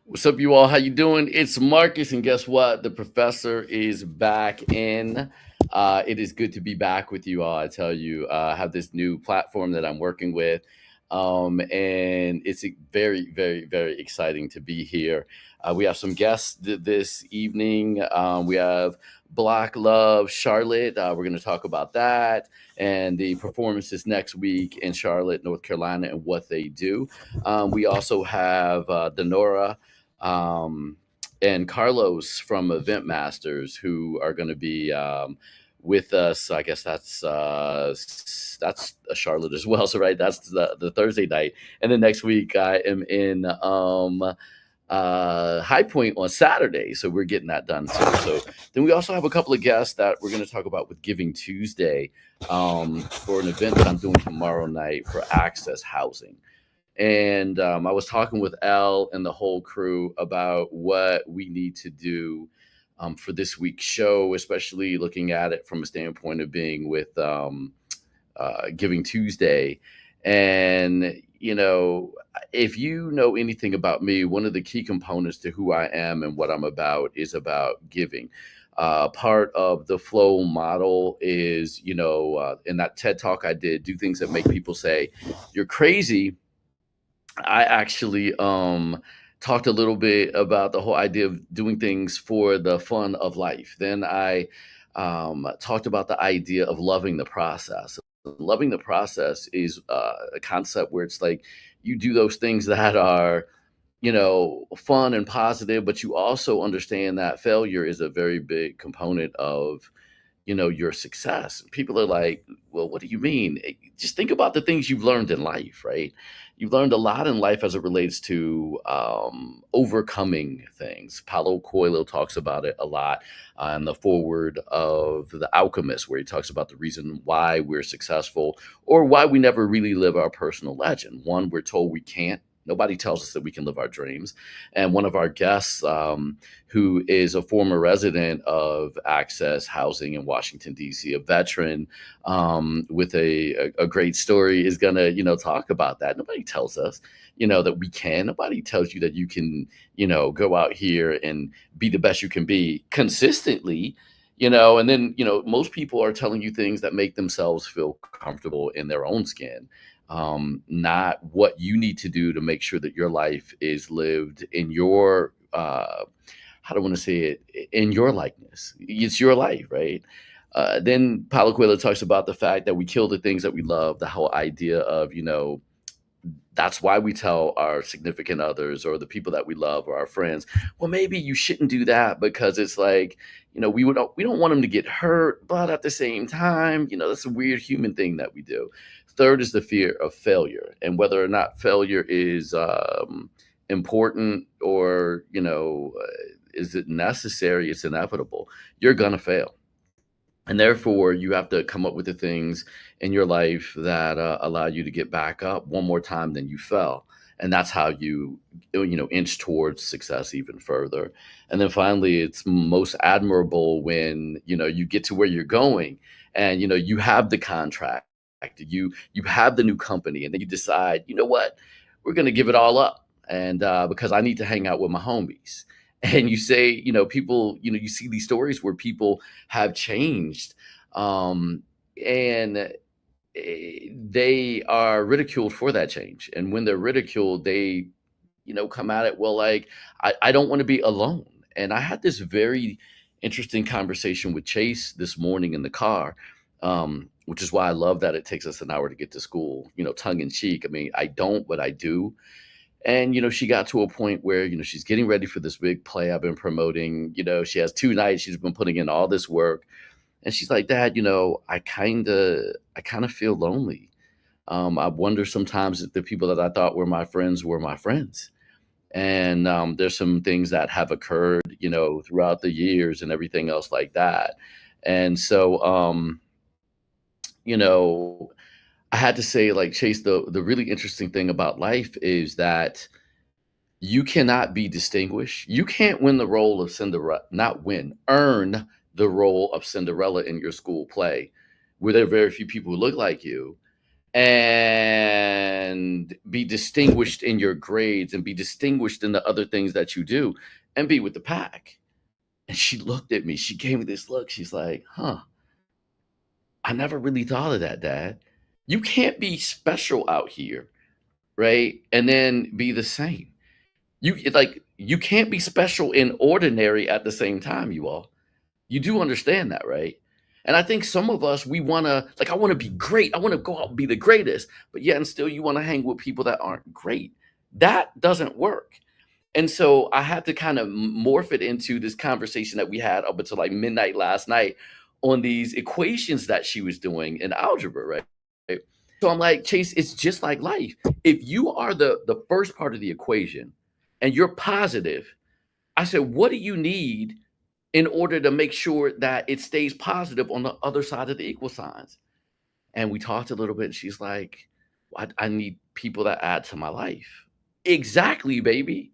What's up, you all? How you doing? It's Marcus, and guess what? The professor is back in. It is good to be back with you all. I tell you, I have this new platform that I'm working with, and it's very, very, very exciting to be here. We have some guests this evening. We have Black Love Charlotte. We're going to talk about that and the performances next week in Charlotte, North Carolina, and what they do. We also have Denora um, and Carlos from Event Masters, who are going to be with us. I guess that's a Charlotte as well. So right, that's the Thursday night, and then next week I am in High Point on Saturday. So we're getting that done too. So then we also have a couple of guests that we're going to talk about with Giving Tuesday for an event that I'm doing tomorrow night for Access Housing. And I was talking with Al and the whole crew about what we need to do for this week's show, especially looking at it from a standpoint of being with Giving Tuesday. And, if you know anything about me, one of the key components to who I am and what I'm about is about giving. Part of the flow model is, in that TED talk I did, do things that make people say, you're crazy. I actually talked a little bit about the whole idea of doing things for the fun of life. Then I talked about the idea of loving the process. Loving the process is a concept where it's like you do those things that are, fun and positive, but you also understand that failure is a very big component of your success. People are like, well, what do you mean? Just think about the things you've learned in life, right? You've learned a lot in life as it relates to overcoming things. Paulo Coelho talks about it a lot in the foreword of The Alchemist, where he talks about the reason why we're successful or why we never really live our personal legend. One, we're told we can't. Nobody tells us that we can live our dreams. And one of our guests, who is a former resident of Access Housing in Washington, D.C., a veteran with a great story, is going to, talk about that. Nobody tells us, that we can. Nobody tells you that you can, go out here and be the best you can be consistently. And then, most people are telling you things that make themselves feel comfortable in their own skin, not what you need to do to make sure that your life is lived in your how do I want to say it, in your likeness. It's your life, right? Then Paulo Coelho talks about the fact that we kill the things that we love. The whole idea of that's why we tell our significant others or the people that we love or our friends, well, maybe you shouldn't do that because it's like, we don't want them to get hurt, but at the same time, that's a weird human thing that we do. Third is the fear of failure and whether or not failure is important or, is it necessary? It's inevitable. You're gonna fail. And therefore, you have to come up with the things in your life that allow you to get back up one more time than you fell. And that's how you inch towards success even further. And then finally, it's most admirable when, you get to where you're going and, you have the contract, you have the new company, and then you decide, you know what, we're going to give it all up. And because I need to hang out with my homies. And you say, people, you see these stories where people have changed, and they are ridiculed for that change. And when they're ridiculed, they, come at it, well, like, I don't want to be alone. And I had this very interesting conversation with Chase this morning in the car, which is why I love that it takes us an hour to get to school, tongue in cheek. I mean, I don't, but I do. And, she got to a point where, she's getting ready for this big play I've been promoting. She has 2 nights. She's been putting in all this work. And she's like, Dad, I kind of feel lonely. I wonder sometimes if the people that I thought were my friends. And there's some things that have occurred, throughout the years and everything else like that. And so, you know, I had to say, like, Chase, the really interesting thing about life is that you cannot be distinguished. You can't win the role of Cinderella, not win, earn the role of Cinderella in your school play, where there are very few people who look like you. and be distinguished in your grades and be distinguished in the other things that you do and be with the pack. And she looked at me. She gave me this look. She's like, huh, I never really thought of that, Dad. You can't be special out here, right? And then be the same. You can't be special and ordinary at the same time, you all. You do understand that, right? And I think some of us, we wanna like, I wanna be great. I wanna go out and be the greatest, but yet and still you wanna hang with people that aren't great. That doesn't work. And so I had to kind of morph it into this conversation that we had up until like midnight last night on these equations that she was doing in algebra, right? Right? So I'm like, Chase, it's just like life. If you are the first part of the equation and you're positive, I said, what do you need in order to make sure that it stays positive on the other side of the equal signs? And we talked a little bit. And she's like, I need people that add to my life. Exactly, baby.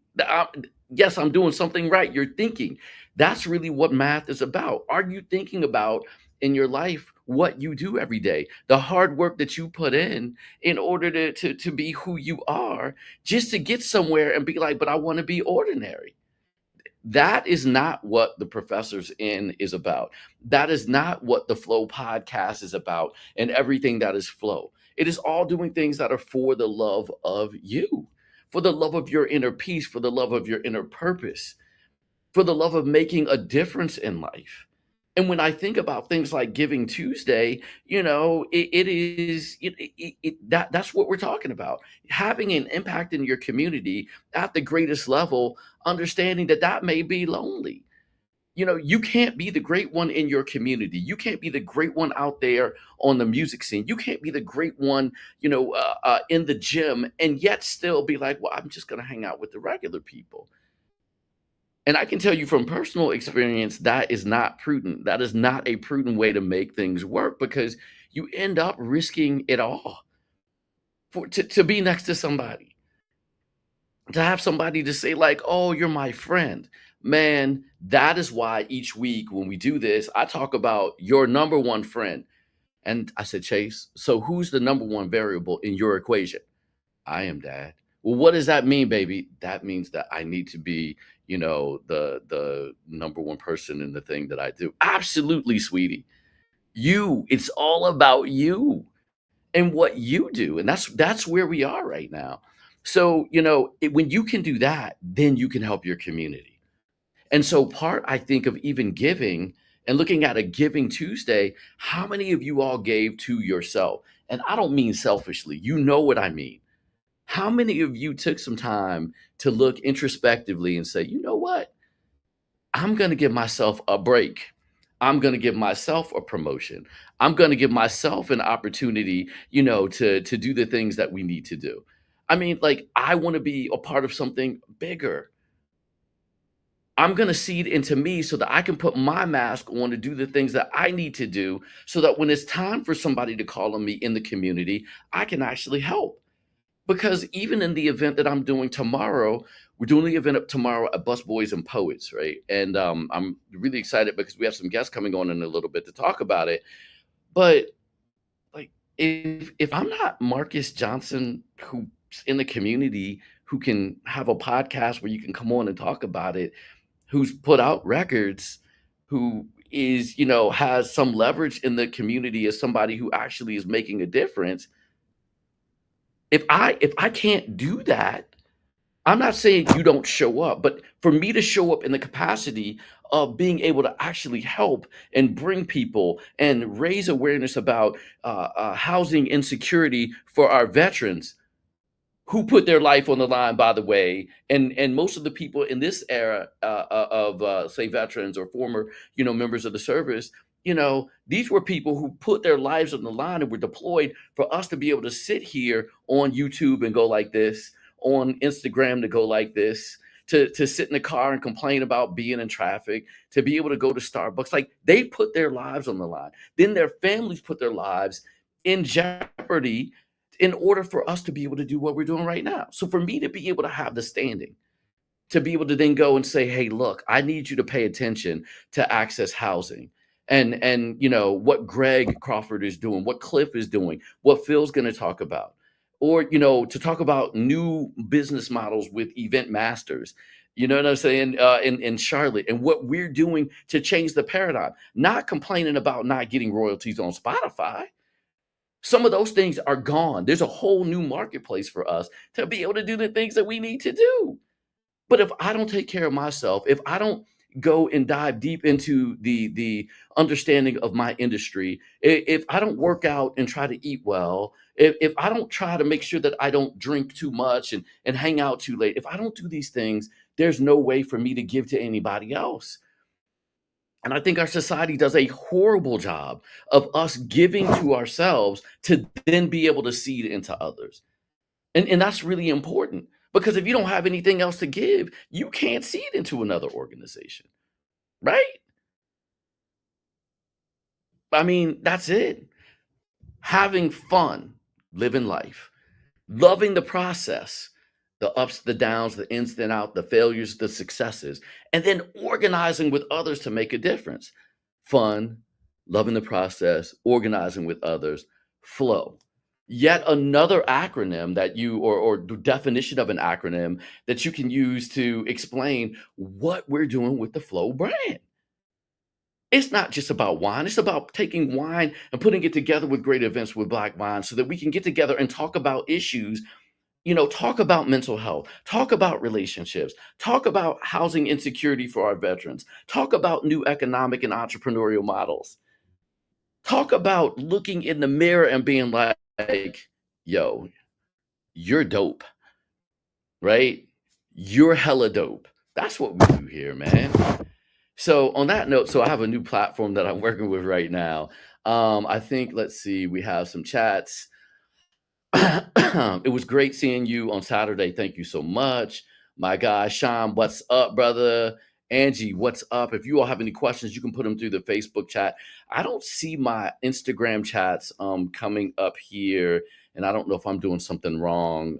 Yes, I'm doing something right. You're thinking. That's really what math is about. Are you thinking about in your life what you do every day, the hard work that you put in order to be who you are, just to get somewhere and be like, but I want to be ordinary. That is not what the Professor's In is about. That is not what the Flow podcast is about and everything that is flow. It is all doing things that are for the love of you, for the love of your inner peace, for the love of your inner purpose, for the love of making a difference in life. And when I think about things like Giving Tuesday, it is that's what we're talking about. Having an impact in your community at the greatest level, understanding that that may be lonely. You can't be the great one in your community. You can't be the great one out there on the music scene. You can't be the great one, in the gym, and yet still be like, well, I'm just going to hang out with the regular people. And I can tell you from personal experience, that is not prudent. That is not a prudent way to make things work because you end up risking it all to be next to somebody, to have somebody to say, like, oh, you're my friend. Man, that is why each week when we do this, I talk about your number one friend. And I said, Chase, so who's the number one variable in your equation? I am, Dad. Well, what does that mean, baby? That means that I need to be, the number one person in the thing that I do. Absolutely, sweetie. It's all about you and what you do. And that's where we are right now. So, when you can do that, then you can help your community. And so part I think of even giving and looking at a Giving Tuesday, how many of you all gave to yourself? And I don't mean selfishly. You know what I mean. How many of you took some time to look introspectively and say, you know what? I'm going to give myself a break. I'm going to give myself a promotion. I'm going to give myself an opportunity, to do the things that we need to do. I mean, like, I want to be a part of something bigger. I'm going to seed into me so that I can put my mask on to do the things that I need to do so that when it's time for somebody to call on me in the community, I can actually help. Because even in the event that I'm doing tomorrow, we're doing the event up tomorrow at Bus Boys and Poets, right? And I'm really excited because we have some guests coming on in a little bit to talk about it. But like, if I'm not Marcus Johnson, who's in the community, who can have a podcast where you can come on and talk about it, who's put out records, who is, has some leverage in the community as somebody who actually is making a difference. If I can't do that, I'm not saying you don't show up, but for me to show up in the capacity of being able to actually help and bring people and raise awareness about housing insecurity for our veterans, who put their life on the line, by the way, and most of the people in this era of say veterans or former members of the service, these were people who put their lives on the line and were deployed for us to be able to sit here on YouTube and go like this, on Instagram to go like this, to sit in the car and complain about being in traffic, to be able to go to Starbucks. Like, they put their lives on the line. Then their families put their lives in jeopardy in order for us to be able to do what we're doing right now. So for me to be able to have the standing, to be able to then go and say, hey, look, I need you to pay attention to access housing. and what Greg Crawford is doing, what Cliff is doing, what Phil's going to talk about, or to talk about new business models with event masters. You know what I'm saying? In Charlotte, and what we're doing to change the paradigm. Not complaining about not getting royalties on Spotify. Some of those things are gone. There's a whole new marketplace for us to be able to do the things that we need to do. But if I don't take care of myself, if I don't go and dive deep into the understanding of my industry, if I don't work out and try to eat well, if I don't try to make sure that I don't drink too much and hang out too late, if I don't do these things, there's no way for me to give to anybody else. And I think our society does a horrible job of us giving to ourselves to then be able to seed into others. And that's really important, because if you don't have anything else to give, you can't seed into another organization, right? I mean, that's it. Having fun, living life, loving the process, the ups, the downs, the ins and out, the failures, the successes, and then organizing with others to make a difference. Fun, loving the process, organizing with others, flow. Yet another acronym that or the definition of an acronym that you can use to explain what we're doing with the Flow brand. It's not just about wine. It's about taking wine and putting it together with great events with Black wine so that we can get together and talk about issues, talk about mental health, talk about relationships, talk about housing insecurity for our veterans, talk about new economic and entrepreneurial models, talk about looking in the mirror and being like, yo, you're dope, right? You're hella dope. That's what we do here, man. So on that note, so I have a new platform that I'm working with right now. I think, let's see, we have some chats. It was great seeing you on Saturday. Thank you so much. My guy, Sean, what's up, brother? Angie, what's up? If you all have any questions, you can put them through the Facebook chat. I don't see my Instagram chats coming up here, and I don't know if I'm doing something wrong.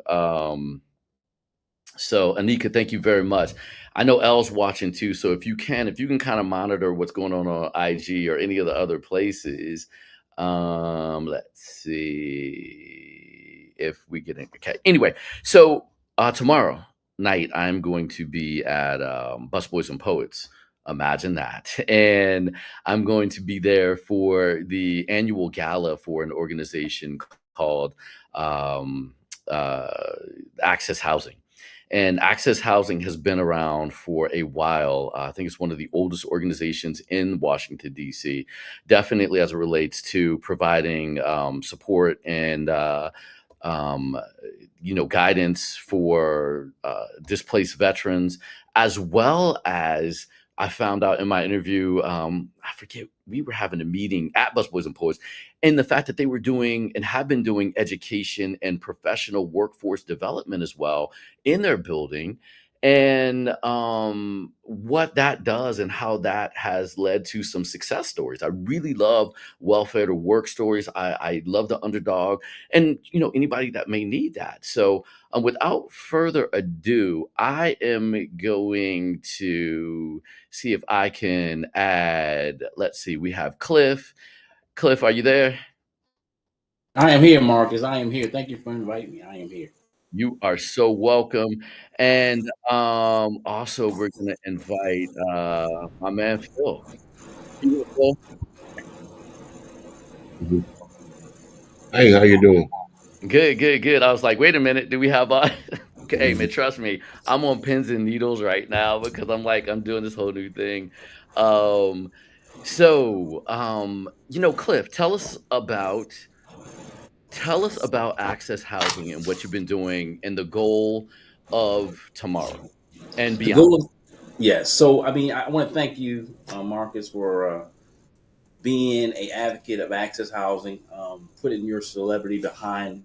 So Anika, thank you very much. I know Elle's watching too. So if you can kind of monitor what's going on IG or any of the other places. Let's see if we get in. Okay. Anyway, so tomorrow night I'm going to be at Busboys and Poets. Imagine that. And I'm going to be there for the annual gala for an organization called um, uh, Access Housing. And Access Housing has been around for a while. I think it's one of the oldest organizations in Washington, D.C., definitely as it relates to providing support and um, guidance for displaced veterans, as well as I found out in my interview. I forget, we were having a meeting at Busboys and Poets, and the fact that they were doing and have been doing education and professional workforce development as well in their building, and what that does and how that has led to some success stories. I really love welfare to work stories. I love the underdog, and anybody that may need that. So without further ado, I am going to see if I can add. Let's see, we have Cliff. Cliff, are you there? I am here, Marcus. I am here. Thank you for inviting me. I am here. You are so welcome. And also, we're going to invite my man Phil. You, Phil? Mhm. Hey, how you doing? Good, good, good. I was like, wait a minute, do we have hey man, trust me, I'm on pins and needles right now because I'm doing this whole new thing. Um, Cliff, tell us about Access Housing and what you've been doing and the goal of tomorrow and The beyond. goal of yes. So I mean, I want to thank you, Marcus, for being a advocate of access housing, putting your celebrity behind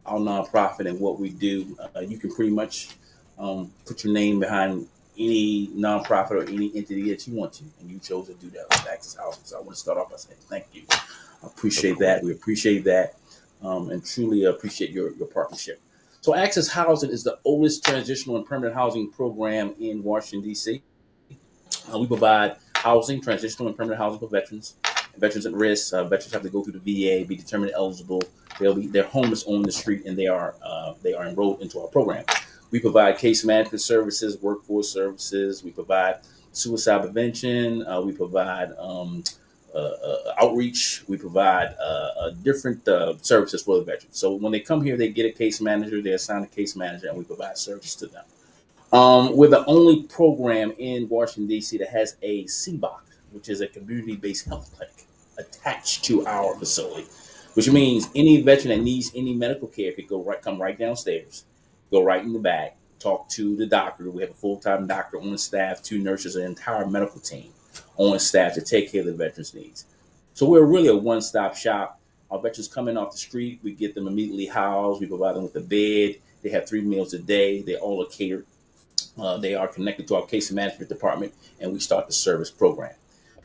our nonprofit and what we do. You can pretty much put your name behind any nonprofit or any entity that you want to, and you chose to do that with access housing. So I want to start off by saying thank you. I Of appreciate course. that. We appreciate that, and truly appreciate your partnership. So Access Housing is the oldest transitional and permanent housing program in Washington D.C. We provide housing, transitional and permanent housing for veterans Veterans at risk. Veterans have to go through the VA, be determined eligible. They're homeless on the street, and they are enrolled into our program. We provide case management services, workforce services. We provide suicide prevention. We provide outreach. We provide different services for the veterans. So when they come here, they get a case manager. They assign a case manager, and we provide service to them. We're the only program in Washington, D.C. that has a CBOC, which is a community based health clinic, attached to our facility, which means any veteran that needs any medical care could come right downstairs, go right in the back, talk to the doctor. We have a full time doctor on the staff, two nurses, an entire medical team on staff to take care of the veterans' needs. So we're really a one stop shop. Our veterans come in off the street, we get them immediately housed, we provide them with a bed. They have 3 meals a day. They all are catered. They are connected to our case management department, and we start the service program.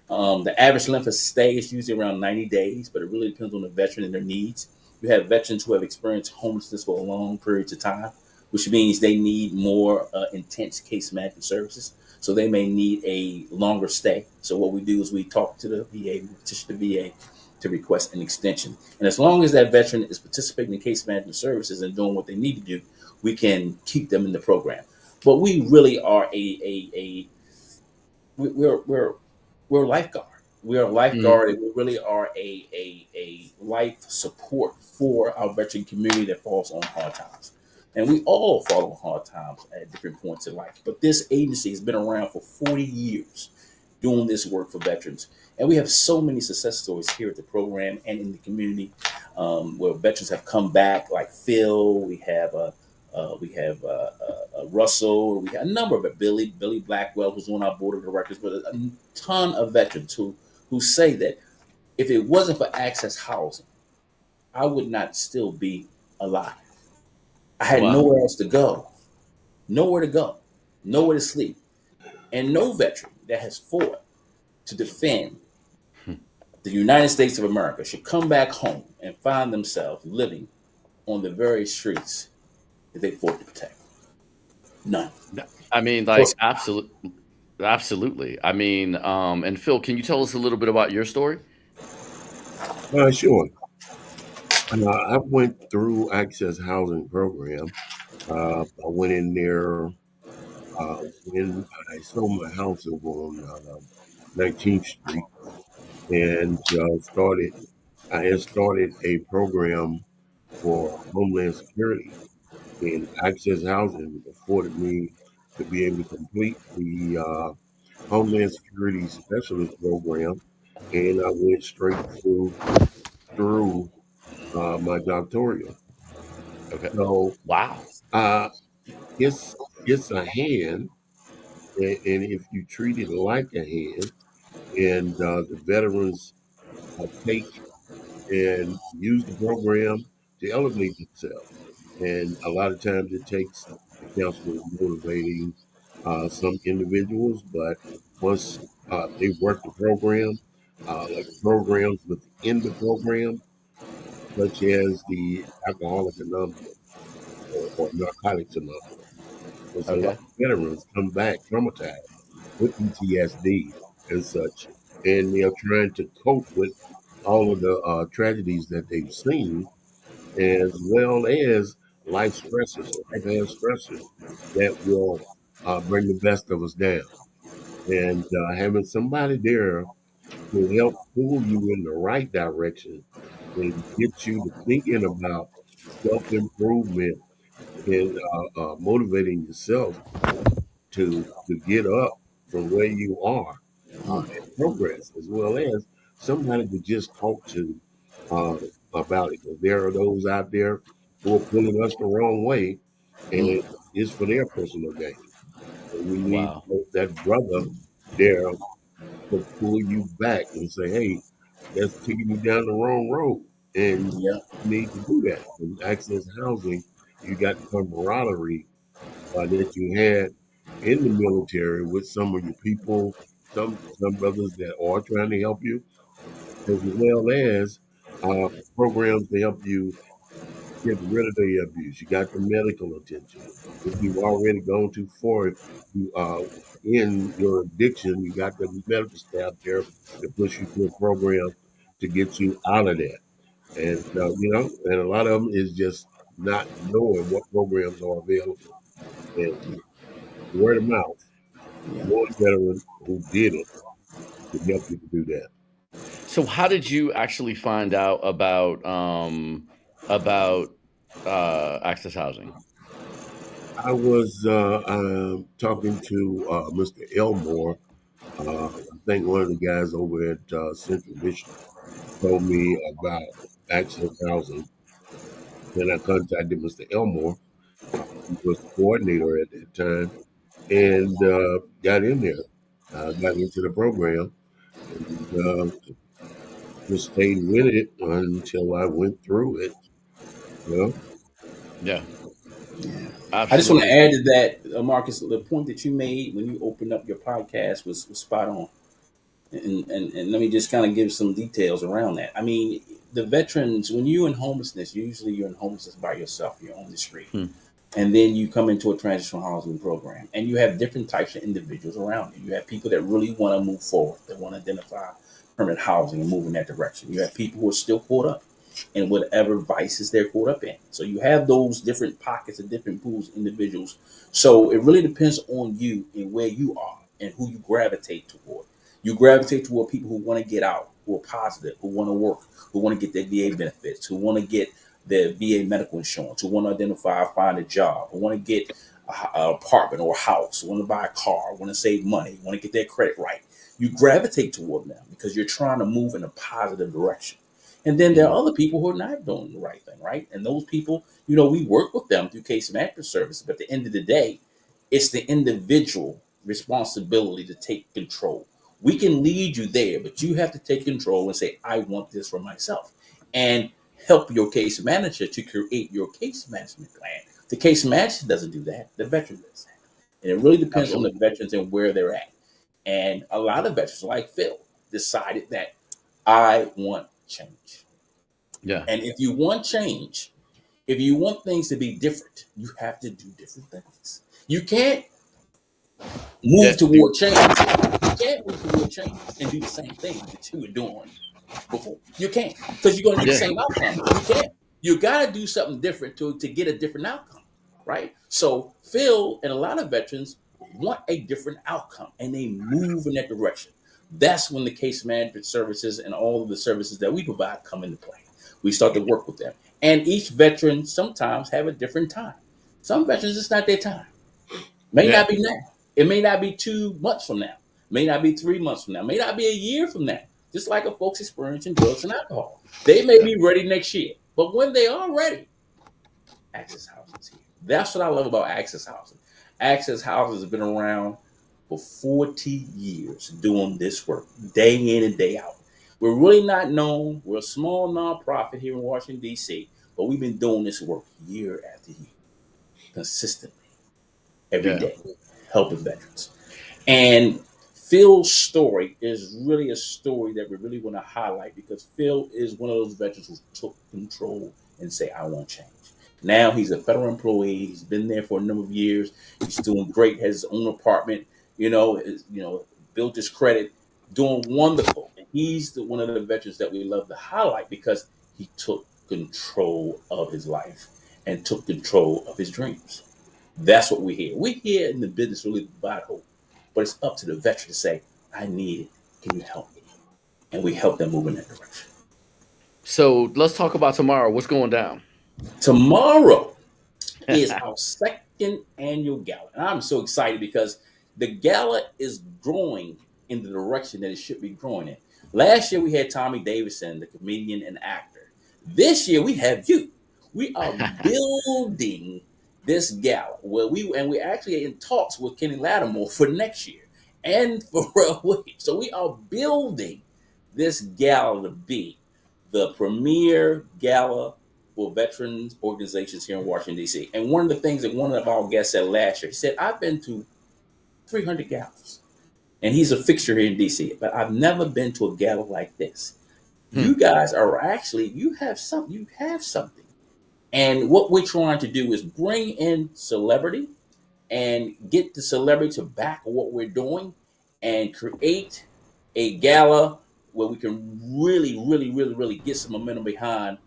The average length of stay is usually around 90 days, but it really depends on the veteran and their needs. You have veterans who have experienced homelessness for long periods of time, which means they need more intense case management services. So they may need a longer stay. So what we do is we talk to the VA, we petition the VA to request an extension. And as long as that veteran is participating in case management services and doing what they need to do, we can keep them in the program. But we really are we're we're a lifeguard. We are a Mm, lifeguard, and we really are a life support for our veteran community that falls on hard times. And we all fall on hard times at different points in life. But this agency has been around for 40 years doing this work for veterans. And we have so many success stories here at the program and in the community, where veterans have come back, like Phil. We have Russell. We have a number of it. Billy Blackwell, who's on our board of directors, but a ton of veterans who say that if it wasn't for access housing, I would not still be alive. I had wow. nowhere else to go, nowhere to go, nowhere to sleep, and no veteran that has fought to defend Hmm. the United States of America should come back home and find themselves living on the very streets that they fought to protect. None. I mean, So, like, absolutely. I mean, and Phil, can you tell us a little bit about your story? Sure. I went through Access Housing Program. I went in there when I sold my house over on 19th Street and started. I had started a program for Homeland Security, and Access Housing afforded me to be able to complete the Homeland Security Specialist Program, and I went straight through my doctoral. Okay. So Wow. uh, it's a hand, and if you treat it like a hand, and the veterans take and use the program to elevate themselves. And a lot of times it takes the counselor motivating some individuals, but once they work the program, like programs within the program, such as the Alcoholic Anonymous or Narcotics Anonymous, because a lot Okay. of veterans come back traumatized with PTSD and such, and they're trying to cope with all of the tragedies that they've seen, as well as life stressors, life stressors that will bring the best of us down. And having somebody there to help pull you in the right direction and get you to thinking about self improvement and motivating yourself to get up from where you are and progress, as well as somebody to just talk to uh, about it. 'Cause there are those out there who are pulling us the wrong way, and mm, it's for their personal gain. And we need Wow. that brother there to pull you back and say, "Hey, that's taking you down the wrong road," and yeah, you need to do that. In access housing, you got camaraderie that you had in the military with some of your people, some brothers that are trying to help you, as well as programs to help you get rid of the abuse. You got the medical attention. If you've already gone too far, you in your addiction, you got the medical staff there to push you through a program to get you out of that. And and a lot of them is just not knowing what programs are available. And word of mouth, Yeah. one veteran who did it can help you to do that. So how did you actually find out about access housing? I was talking to Mr. Elmore. I think one of the guys over at Central Michigan told me about access housing. Then I contacted Mr. Elmore, who was the coordinator at that time, and got in there. Got into the program and just stayed with it until I went through it. You know, Yeah, Yeah. I just want to absolutely. add to that, Marcus, the point that you made when you opened up your podcast was spot on. And let me just kind of give some details around that. I mean, the veterans, when you're in homelessness, usually you're in homelessness by yourself, you're on the street. Hmm. And then you come into a transitional housing program and you have different types of individuals around you. You have people that really want to move forward, that want to identify permanent housing and move in that direction. You have people who are still caught up in whatever vices they're caught up in. So you have those different pockets of different pools of individuals. So it really depends on you and where you are and who you gravitate toward. You gravitate toward people who want to get out, who are positive, who want to work, who want to get their VA benefits, who want to get their VA medical insurance, who want to identify, find a job, who want to get an apartment or a house, who want to buy a car, want to save money, want to get their credit right. You gravitate toward them because you're trying to move in a positive direction. And then there Hmm. are other people who are not doing the right thing, right? And those people, we work with them through case management services. But at the end of the day, it's the individual responsibility to take control. We can lead you there, but you have to take control and say, I want this for myself. And help your case manager to create your case management plan. The case manager doesn't do that, the veteran does that. And it really depends on the Absolutely. veterans and where they're at. And a lot of veterans, like Phil, decided that I want change. Yeah. And if you want change, if you want things to be different, you have to do different things. You can't Yeah. move toward change. You can't move toward change and do the same thing that you were doing before. You can't, because you're going to get the Yeah. same outcome. You can't. You got to do something different to get a different outcome, right? So Phil and a lot of veterans want a different outcome, and they move in that direction. That's when the case management services and all of the services that we provide come into play. We start to work with them, and each veteran sometimes have a different time. Some veterans, it's not their time. May Yeah. not be now. It may not be 2 months from now. May not be 3 months from now. May not be a year from now. Just like a folks experiencing drugs and alcohol. They may Yeah. be ready next year. But when they are ready, Access Housing is here. That's what I love about Access Housing. Access Housing has been around for 40 years doing this work, day in and day out. We're really not known. We're a small nonprofit here in Washington, D.C., but we've been doing this work year after year, consistently, every Yeah. day, helping veterans. And Phil's story is really a story that we really want to highlight because Phil is one of those veterans who took control and say, I want change. Now he's a federal employee. He's been there for a number of years. He's doing great, has his own apartment, built his credit, doing wonderful. And he's one of the veterans that we love to highlight because he took control of his life and took control of his dreams. That's what we hear. We here in the business really provide hope, but it's up to the veteran to say, "I need it. Can you help me?" And we help them move in that direction. So let's talk about tomorrow. What's going down? Tomorrow is our second annual gala, and I'm so excited because the gala is growing in the direction that it should be growing in. Last year we had Tommy Davidson, the comedian and actor. This year we have you. We are building this gala where we actually in talks with Kenny Lattimore for next year and for Williams. So we are building this gala to be the premier gala for veterans organizations here in Washington, D.C. And one of the things that one of our guests said last year, he said, I've been to 300 galas, and he's a fixture here in D.C., but I've never been to a gala like this. Hmm. You guys are actually, you have something, And what we're trying to do is bring in celebrity and get the celebrity to back what we're doing and create a gala where we can really get some momentum behind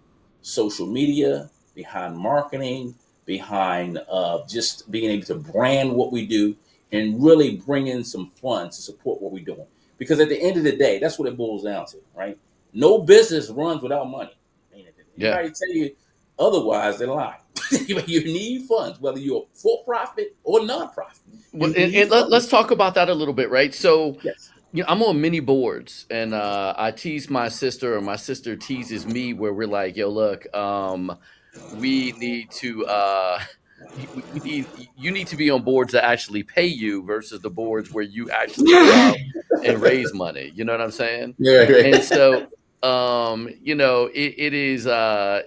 social media, behind marketing, behind just being able to brand what we do and really bring in some funds to support what we're doing. Because at the end of the day, that's what it boils down to, right? No business runs without money. I mean, if Yeah. anybody tell you otherwise, they're lying. You need funds, whether you're for profit or non-profit. Well, You need let's funds. talk about that a little bit, right? So, Yes. I'm on mini boards, and I tease my sister, or my sister teases me, where we're like, "Yo, look, we need to, we need you need to be on boards that actually pay you versus the boards where you actually go out and raise money." You know what I'm saying? Yeah, And right. so, it is,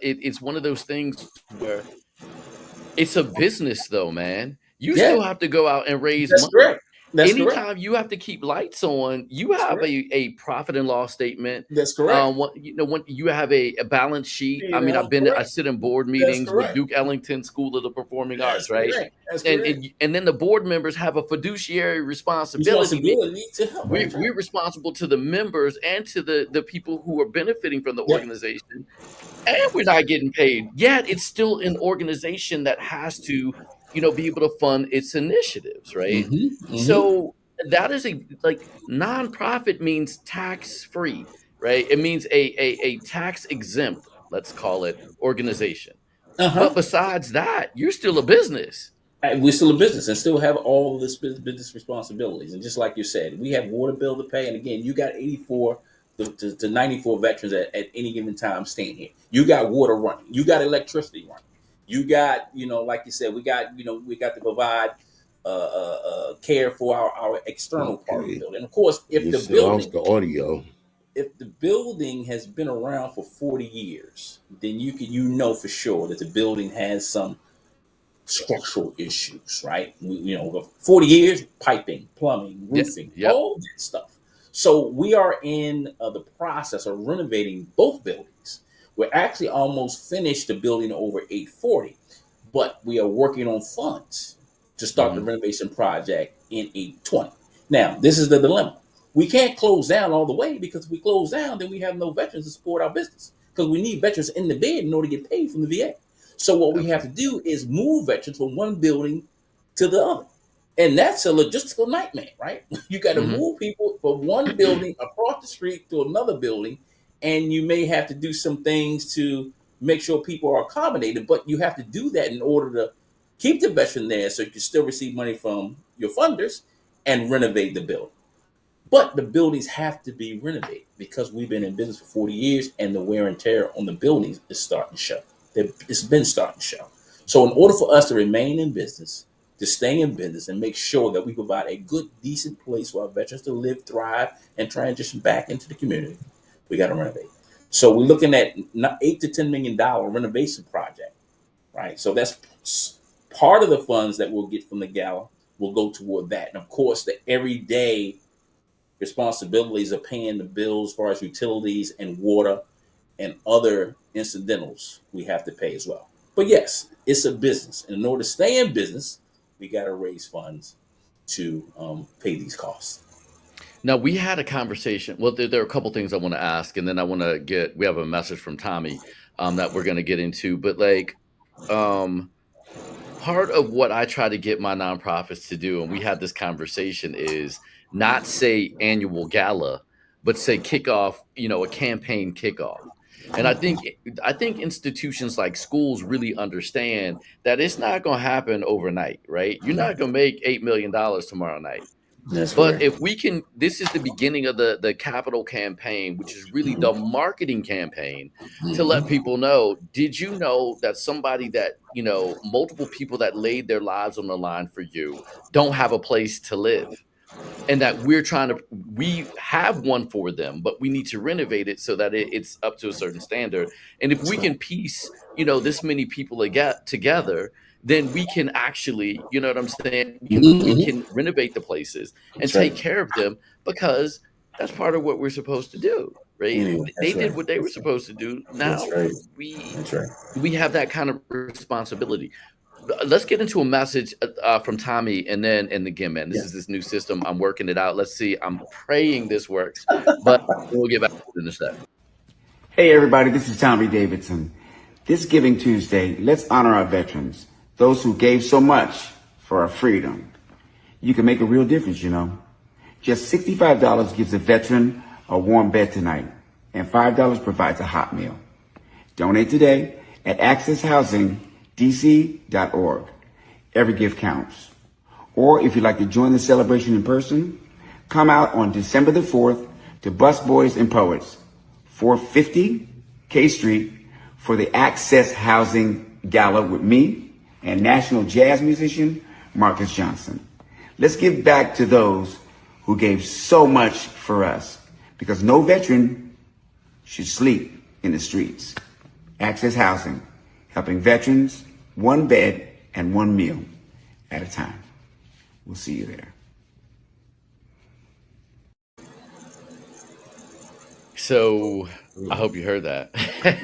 it's one of those things where it's a business, though, man. You Yeah, still have to go out and raise that's money. correct. That's correct. Anytime you have to keep lights on, you That's have correct. a profit and loss statement. That's correct. When you have a balance sheet. I You mean, know, I correct. sit in board That's meetings with correct. Duke Ellington School of the Performing Arts, That's right? correct. That's And correct. and then the board members have a fiduciary responsibility. Responsibility to help. We're, Right. we're responsible to the members and to the people who are benefiting from the Yeah. organization, and we're not getting paid. Yet it's still an organization that has to, be able to fund its initiatives, right? Mm-hmm. Mm-hmm. So that is nonprofit means tax free, right? It means a tax exempt, let's call it, organization. Uh-huh. But besides that, you're still a business. And we're still a business and still have all of this business responsibilities. And just like you said, we have water bill to pay. And again, you got 84 to 94 veterans at any given time staying here. You got water running. You got electricity running. You got, like you said, we got to provide care for our external part of the Okay. building. And of course, You lost the audio. if the building has been around for 40 years, then you know for sure that the building has some structural issues, right? 40 years, piping, plumbing, Yeah. roofing, Yep. all that stuff. So we are in the process of renovating both buildings. We're actually almost finished the building over 840, but we are working on funds to start the Mhm. renovation project in 820. Now, this is the dilemma. We can't close down all the way because if we close down, then we have no veterans to support our business because we need veterans in the bed in order to get paid from the VA. So what we have to Absolutely. do is move veterans from one building to the other. And that's a logistical nightmare, right? You got to Mhm. move people from one building across the street to another building, and you may have to do some things to make sure people are accommodated, but you have to do that in order to keep the veteran there so you can still receive money from your funders and renovate the building. But the buildings have to be renovated because we've been in business for 40 years and the wear and tear on the buildings is starting to show. It's been starting to show. So, in order for us to remain in business, to stay in business and make sure that we provide a good, decent place for our veterans to live, thrive, and transition back into the community, we got to renovate. So, we're looking at $8 to $10 million renovation project, right? So, that's part of the funds that we'll get from the gala will go toward that. And of course, the everyday responsibilities of paying the bills as far as utilities and water and other incidentals we have to pay as well. But yes, it's a business. And in order to stay in business, we got to raise funds to pay these costs. Now we had a conversation. Well, there are a couple things I want to ask, and then I want to get. We have a message from Tommy that we're going to get into. But um, part of what I try to get my nonprofits to do, and we had this conversation, is not say annual gala, but say kickoff. A campaign kickoff. And I think institutions like schools really understand that it's not going to happen overnight, right? You're not going to make $8 million tomorrow night. That's But correct. if we can, this is the beginning of the capital campaign, which is really the marketing campaign to let Mhm. people know. Did you know that somebody that, multiple people that laid their lives on the line for you don't have a place to live? And that we have one for them, but we need to renovate it so that it's up to a certain standard. And if That's we right. can piece, this many people together, then we can actually, you know what I'm saying? We Mhm. can renovate the places and That's right. take care of them because that's part of what we're supposed to do. right? Anyway, They that's did right. what they were supposed to do. That's Now right. we That's right. we have that kind of responsibility. Let's get into a message from Tommy, and then again, man, this Yeah. is this new system. I'm working it out. Let's see. I'm praying this works, but we'll get back to it in a sec. Hey everybody, this is Tommy Davidson. This Giving Tuesday, let's honor our veterans, those who gave so much for our freedom. You can make a real difference, you know. Just $65 gives a veteran a warm bed tonight, and $5 provides a hot meal. Donate today at accesshousingdc.org. Every gift counts. Or if you'd like to join the celebration in person, come out on December the 4th to Bus Boys and Poets, 450 K Street, for the Access Housing Gala with me and national jazz musician Marcus Johnson. Let's give back to those who gave so much for us, because no veteran should sleep in the streets. Access Housing, helping veterans one bed and one meal at a time. We'll see you there. So I hope you heard that.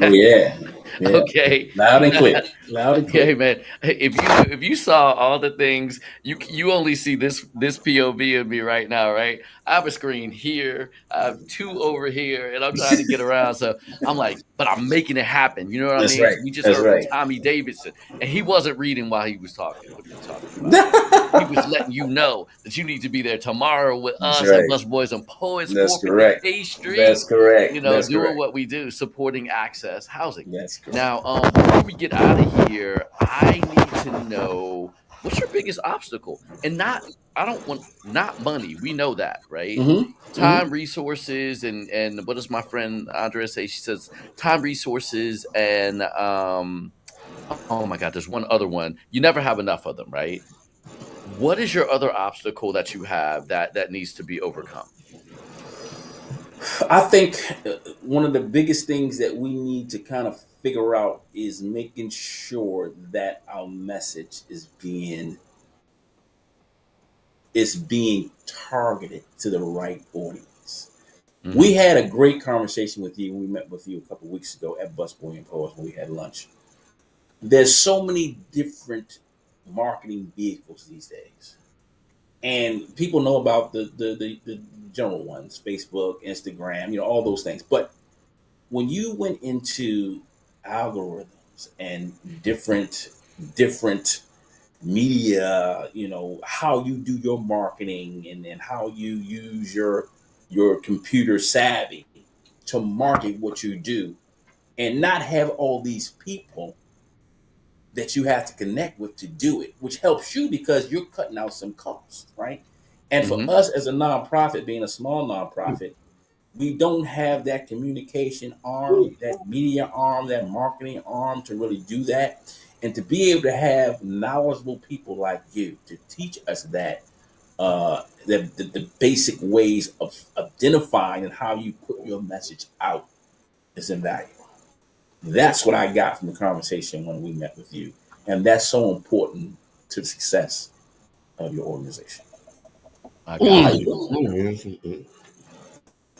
Oh yeah. Yeah. Okay. Loud and clear. Loud and Okay, clear. man. If you saw all the things, you only see this POV of me right now, right? I have a screen here, I have two over here, and I'm trying to get around. So I'm like, but I'm making it happen. You know what I That's mean? right. We just That's heard from right. Tommy Davidson, and he wasn't reading while he was talking. What are you talking about? He was letting you know that you need to be there tomorrow with That's us at right. Bus Boys and Poets, That's 450 correct. K Street. That's correct. You know, That's doing correct. what we do, supporting Access Housing. That's correct. Now, before we get out of here, I need to know what's your biggest obstacle, and I don't want not money. We know that, right? Mm-hmm. Time, resources, and what does my friend Andrea say? She says time, resources, and oh my God, there's one other one. You never have enough of them, right? What is your other obstacle that you have that needs to be overcome? I think one of the biggest things that we need to kind of figure out is making sure that our message is being targeted to the right audience. Mm-hmm. We had a great conversation with you. We met with you a couple of weeks ago at Busboy and Poets when we had lunch. There's so many different marketing vehicles these days, and people know about the general ones: Facebook, Instagram, all those things. But when you went into algorithms and different media, how you do your marketing, and how you use your computer savvy to market what you do, and not have all these people that you have to connect with to do it, which helps you because you're cutting out some costs, right? And for Mm-hmm. us as a nonprofit, being a small nonprofit, we don't have that communication arm, that media arm, that marketing arm to really do that. And to be able to have knowledgeable people like you to teach us that, the basic ways of identifying and how you put your message out is invaluable. That's what I got from the conversation when we met with you. And that's so important to the success of your organization. I got you. Mm.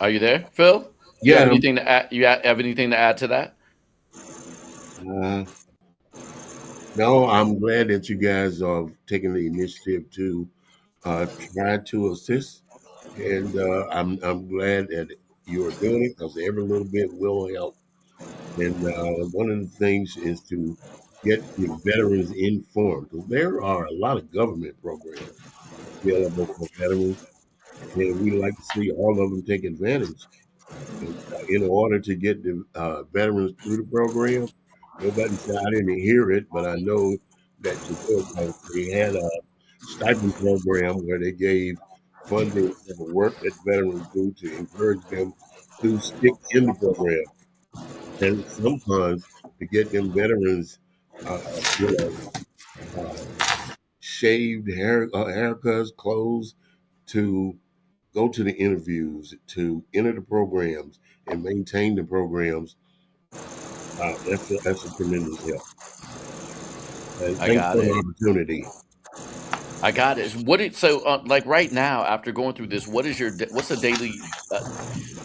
Are you there, Phil? You Yeah, have anything to add? You have anything to add to that? no, I'm glad that you guys are taking the initiative to try to assist, and I'm glad that you're doing it because every little bit will help. And one of the things is to get the veterans informed because there are a lot of government programs available for veterans, and we like to see all of them take advantage. And, in order to get the veterans through the program, nobody said I didn't hear it, but I know that you did. They had a stipend program where they gave funding for the work that veterans do to encourage them to stick in the program. And sometimes to get them veterans, uh, you uh, shaved haircuts, clothes, to go to the interviews, to enter the programs, and maintain the programs. That's a tremendous help. And I thanks got for the it. opportunity. I got it. What it so like right now after going through this, what is your what's a daily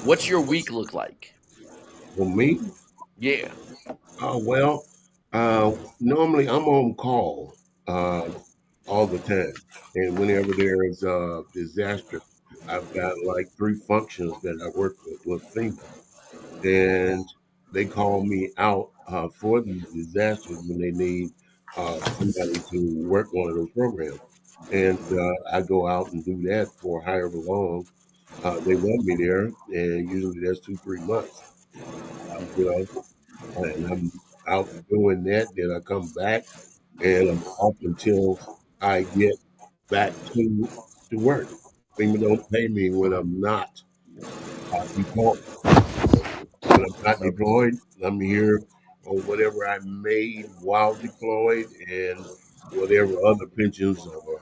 what's your week look like? For me, Yeah. well, normally I'm on call uh, all the time, and whenever there is a disaster, I've got like three functions that I work with FEMA, and they call me out for these disasters when they need somebody to work one of those programs, and I go out and do that for however long they want me there, and usually that's 2 3 months. You know, and I'm out doing that. Then I come back and I'm off until I get back to work. FEMA don't pay me when I'm not deployed. So when I'm not deployed, I'm here on whatever I made while deployed and whatever other pensions or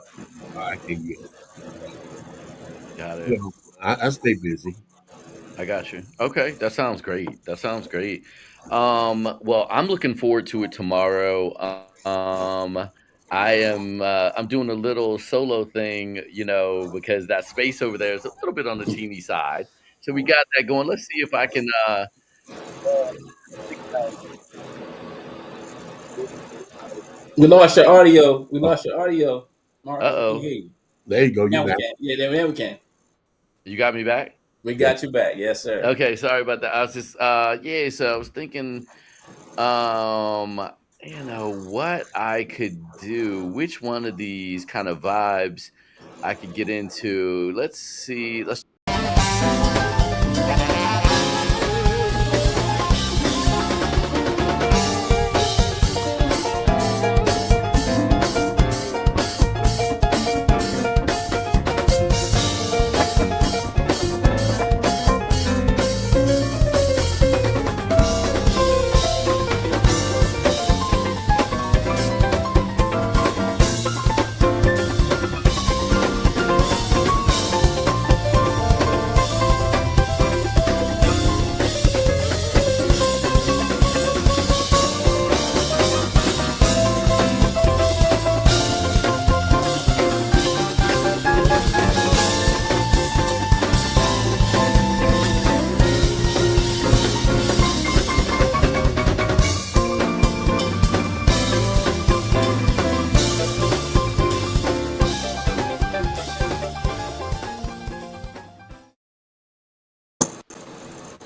I can get. So, Got it. you know, I stay busy. I got you. Okay, that sounds great. That sounds great. Well, I'm looking forward to it tomorrow. I'm doing a little solo thing, because that space over there is a little bit on the teeny side. So we got that going. Let's see if I can We lost your audio. We lost your audio, Marcus. We can't uh-oh. hear you. There you go. You Now we back. can. Yeah, there we can. You got me back? We Yeah. got you back. Yes, sir. Okay, sorry about that. I was just yeah, so I was thinking what I could do, which one of these kind of vibes I could get into. Let's see. Let's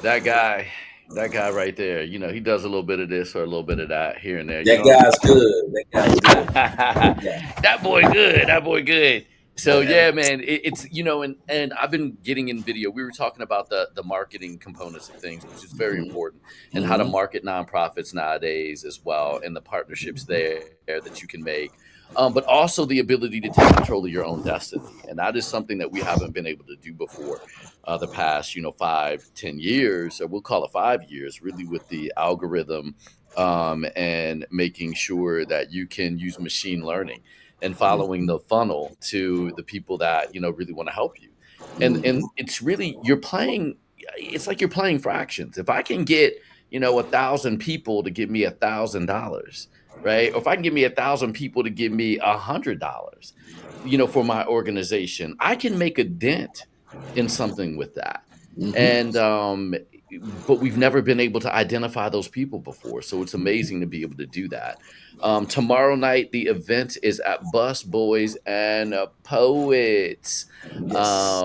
that guy, that guy right there, he does a little bit of this or a little bit of that here and there. You That know what I'm guy's good. That guy's good. Yeah. that boy good. That boy good. So Yeah. yeah, man, it's and I've been getting in video. We were talking about the marketing components of things, which is very important, and how to Mm-hmm. market nonprofits nowadays as well, and the partnerships there that you can make. But also the ability to take control of your own destiny, and that is something that we haven't been able to do before the past 5 10 years, or we'll call it 5 years, really, with the algorithm and making sure that you can use machine learning and following the funnel to the people that really want to help you. And Mm-hmm. it's really you're playing. It's like you're playing fractions. If I can get 1,000 people to give me $1,000, right? Or if I can get me 1,000 people to give me $100, for my organization, I can make a dent in something with that. Mm-hmm. And but we've never been able to identify those people before. So it's amazing to be able to do that. Tomorrow night, the event is at Bus Boys and Poets, Yes.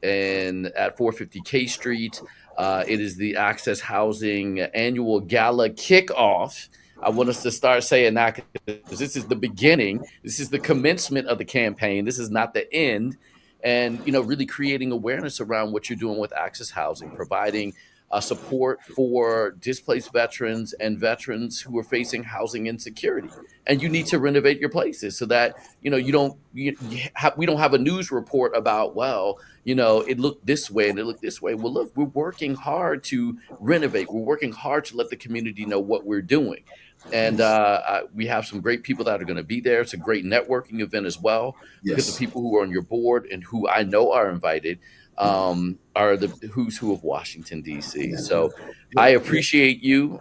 and at 450 K Street. It is the Access Housing annual Gala Kick-off. I want us to start saying that because this is the beginning. This is the commencement of the campaign. This is not the end. And really creating awareness around what you're doing with Access Housing, providing support for displaced veterans and veterans who are facing housing insecurity. And you need to renovate your places so that you don't we don't have a news report about, well, it looked this way and it looked this way. Well, look, we're working hard to renovate. We're working hard to let the community know what we're doing. And Yes. we have some great people that are going to be there. It's a great networking event as well, because the Yes. people who are on your board and who I know are invited are the who's who of Washington, D.C. Yeah. So I Yeah. appreciate you.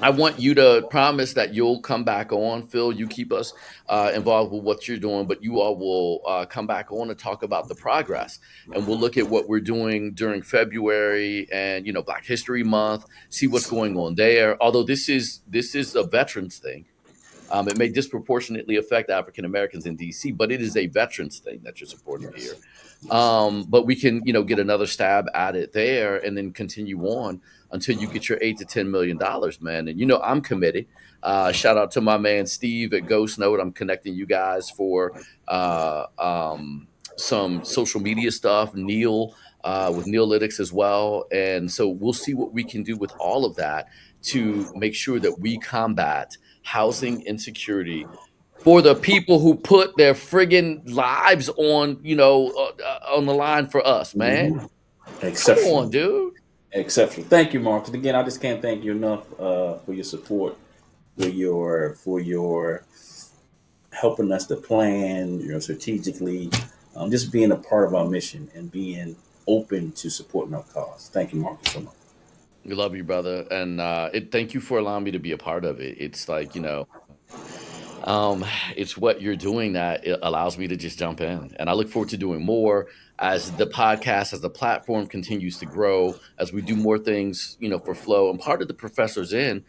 I want you to promise that you'll come back on, Phil. You keep us involved with what you're doing, but you all will come back on and talk about the progress, and we'll look at what we're doing during February and Black History Month. See what's going on there. Although this is a veterans thing, it may disproportionately affect African Americans in DC, but it is a veterans thing that you're supporting Yes. here. But we can, get another stab at it there, and then continue on until you get your $8 to $10 million, man. And I'm committed. Shout out to my man Steve at Ghost Note. I'm connecting you guys for some social media stuff. Neil with Neolytics as well, and so we'll see what we can do with all of that to make sure that we combat housing insecurity for the people who put their friggin' lives on the line for us, man. Mhm. Come on, Exceptional. dude. Exceptional. Thank you, Mark. And again, I just can't thank you enough for your support, for your helping us to plan, strategically, just being a part of our mission and being open to supporting our cause. Thank you, Mark, so much. We love you, brother, and thank you for allowing me to be a part of it. It's like um, it's what you're doing that it allows me to just jump in, and I look forward to doing more as the podcast, as the platform continues to grow, as we do more things, for Flow. And part of the professors in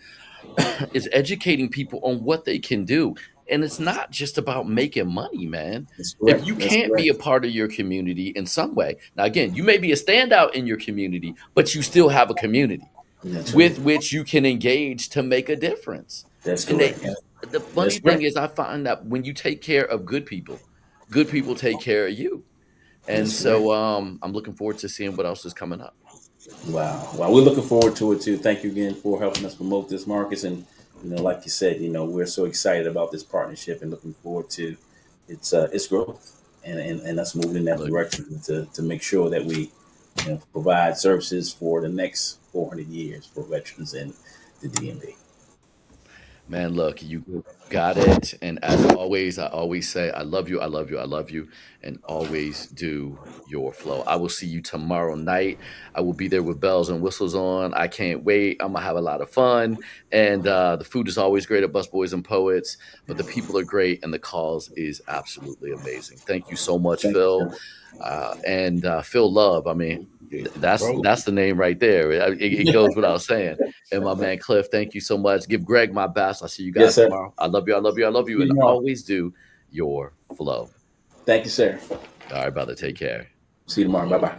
is educating people on what they can do. And it's not just about making money, man. That's If correct. you That's can't be correct. a part of your community in some way, now again, you may be a standout in your community, but you still have a community That's right. with which you can engage to make a difference. That's And correct. the That's funny thing correct. is, I find that when you take care of good people take care of you. And That's correct. so I'm looking forward to seeing what else is coming up. Wow. Well, we're looking forward to it too. Thank you again for helping us promote this, Marcus. And like you said, we're so excited about this partnership and looking forward to its growth and us moving in that Look, direction to make sure that we provide services for the next 400 years for veterans in the DMV. man, look, you got it. And as always, I always say, I love you, I love you, I love you, and always do your flow. I will see you tomorrow night. I will be there with bells and whistles on. I can't wait. I'm gonna have a lot of fun. And the food is always great at Bus Boys and Poets, but the people are great and the cause is absolutely amazing. Thank you so much, Thank you, Phil. sir. And Phil Love. I mean, Okay, that's bro. that's the name right there. It goes without saying. And my man Cliff, thank you so much. Give Greg my best. I'll see you Yes, guys sir. tomorrow. I love you. I love you. I love See you. you And tomorrow. always do your flow. Thank you, sir. All right, brother. Take care. See you tomorrow. Bye bye.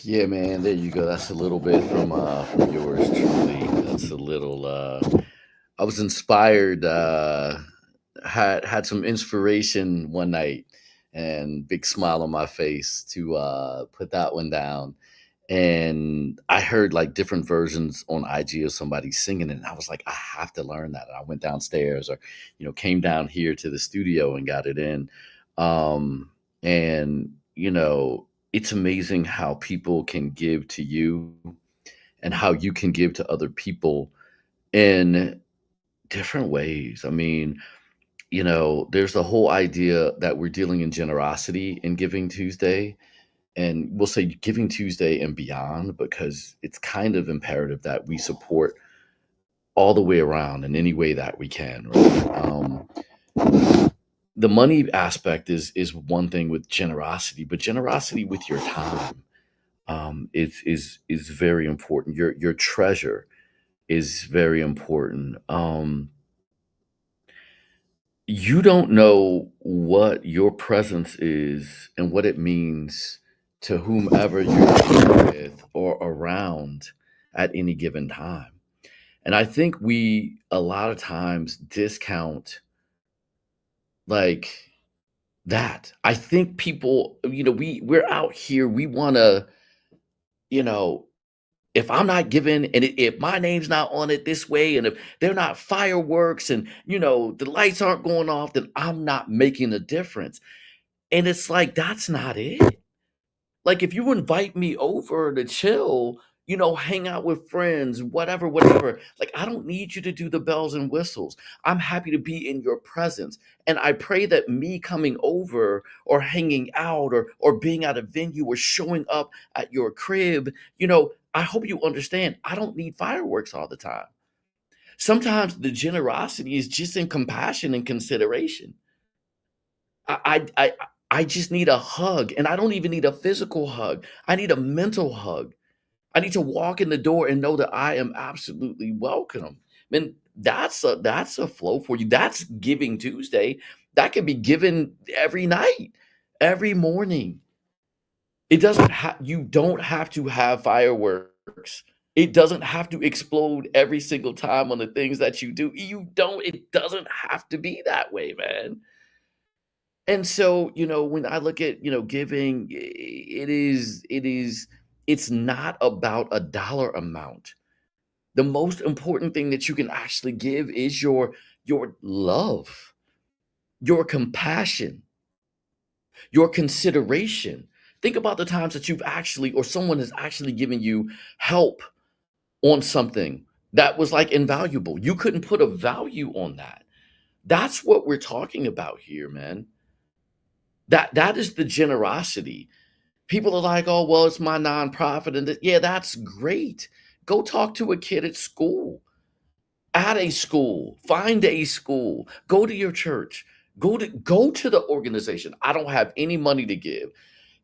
Yeah, man. There you go. That's a little bit from yours truly. That's a little. I was inspired. Had some inspiration one night, and big smile on my face to put that one down. And I heard like different versions on IG of somebody singing it, and I was like, I have to learn that. And I went downstairs, or came down here to the studio and got it in. And it's amazing how people can give to you and how you can give to other people in different ways. I mean, there's the whole idea that we're dealing in generosity in Giving Tuesday, and we'll say Giving Tuesday and beyond, because it's kind of imperative that we support all the way around in any way that we can, right? The money aspect is one thing with generosity, but generosity with your time is very important. Your treasure is very important. You don't know what your presence is and what it means to whomever you're with or around at any given time. And I think we a lot of times discount like that. I think people, we're out here, we want to, you know, if I'm not giving, and if my name's not on it this way, and if they're not fireworks, and the lights aren't going off, then I'm not making a difference. And it's like, that's not it. Like, if you invite me over to chill, hang out with friends, whatever, whatever, like, I don't need you to do the bells and whistles. I'm happy to be in your presence. And I pray that me coming over or hanging out or being at a venue or showing up at your crib, I hope you understand I don't need fireworks all the time. Sometimes the generosity is just in compassion and consideration. I just need a hug, and I don't even need a physical hug. I need a mental hug. I need to walk in the door and know that I am absolutely welcome. Man, that's a flow for you. That's Giving Tuesday. That can be given every night, every morning. It doesn't have you don't have to have fireworks. It doesn't have to explode every single time on the things that you do. It doesn't have to be that way, man. And so, when I look at, giving, it's not about a dollar amount. The most important thing that you can actually give is your love, your compassion, your consideration. Think about the times that you've actually, or someone has actually given you help on something that was like invaluable. You couldn't put a value on that. That's what we're talking about here, man. That is the generosity. People are like, "Oh, well, it's my nonprofit," and yeah, that's great. Go talk to a kid at school, at a school, find a school, go to your church, go to the organization. I don't have any money to give.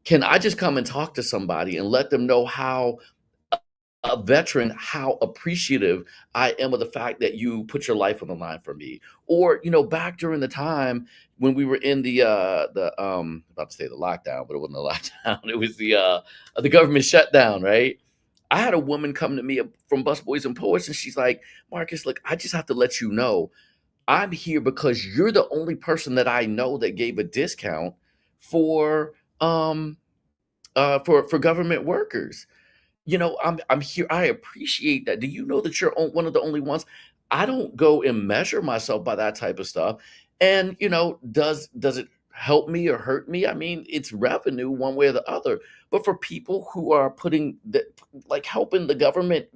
Can I just come and talk to somebody and let them know how a veteran, how appreciative I am of the fact that you put your life on the line for me? Or, back during the time when we were in the about to say the lockdown, but it wasn't a lockdown. It was the government shutdown, right? I had a woman come to me from Busboys and Poets, and she's like, Marcus, look, I just have to let you know I'm here because you're the only person that I know that gave a discount for for government workers. I'm here. I appreciate that. Do you know that you're one of the only ones? I don't go and measure myself by that type of stuff. And does it help me or hurt me? I mean, it's revenue one way or the other. But for people who are putting like helping the government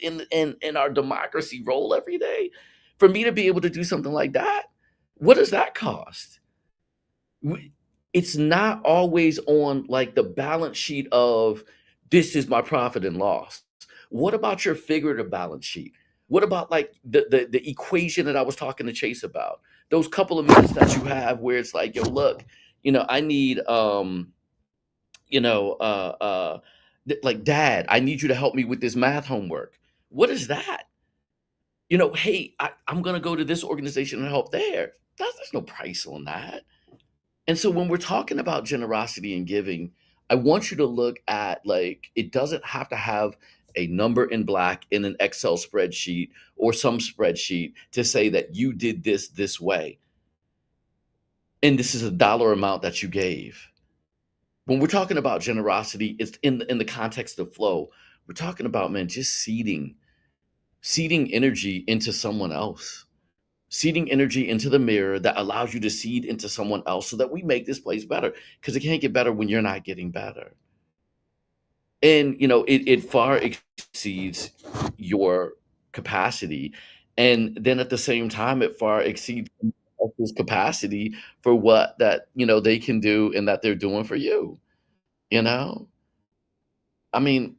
in our democracy role every day, for me to be able to do something like that, what does that cost? we- it's not always on like the balance sheet of this is my profit and loss. What about your figurative balance sheet? What about like the equation that I was talking to Chase about? Those couple of minutes that you have where it's like, yo, look, I need you know, like dad, I need you to help me with this math homework. What is that? Hey, I'm gonna go to this organization and help there. There's no price on that. And so when we're talking about generosity and giving, I want you to look at, like, it doesn't have to have a number in black in an Excel spreadsheet or some spreadsheet to say that you did this way. And this is a dollar amount that you gave. When we're talking about generosity, it's in the context of flow. We're talking about, man, just seeding energy into someone else, seeding energy into the mirror that allows you to seed into someone else so that we make this place better, because it can't get better when you're not getting better. And it far exceeds your capacity, and then at the same time it far exceeds else's capacity for what that they can do and that they're doing for you. you know I mean,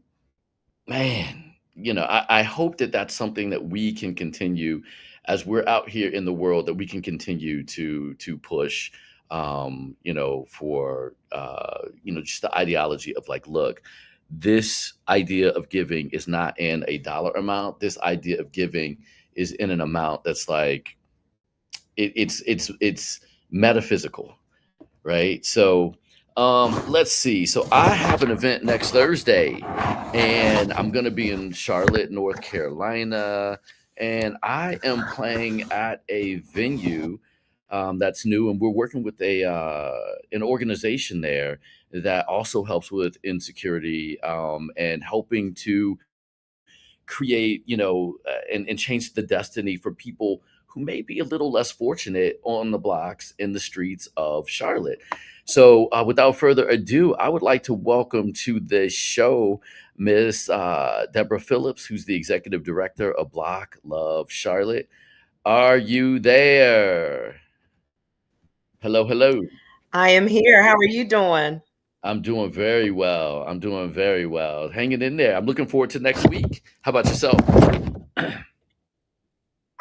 man, I hope that that's something that we can continue as we're out here in the world, that we can continue to push, for just the ideology of, like, look, this idea of giving is not in a dollar amount. This idea of giving is in an amount that's like, it's metaphysical, right? So, let's see. So I have an event next Thursday, and I'm going to be in Charlotte, North Carolina, and I am playing at a venue that's new, and we're working with an organization there that also helps with insecurity, and helping to create, and change the destiny for people who may be a little less fortunate on the blocks in the streets of Charlotte. So, without further ado, I would like to welcome to the show Miss Deborah Phillips, who's the executive director of Block Love Charlotte. Are you there? Hello, hello. I am here. How are you doing? I'm doing very well. I'm doing very well. Hanging in there. I'm looking forward to next week. How about yourself?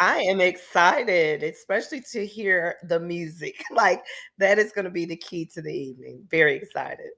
I am excited, especially to hear the music. Like, that is going to be the key to the evening. Very excited.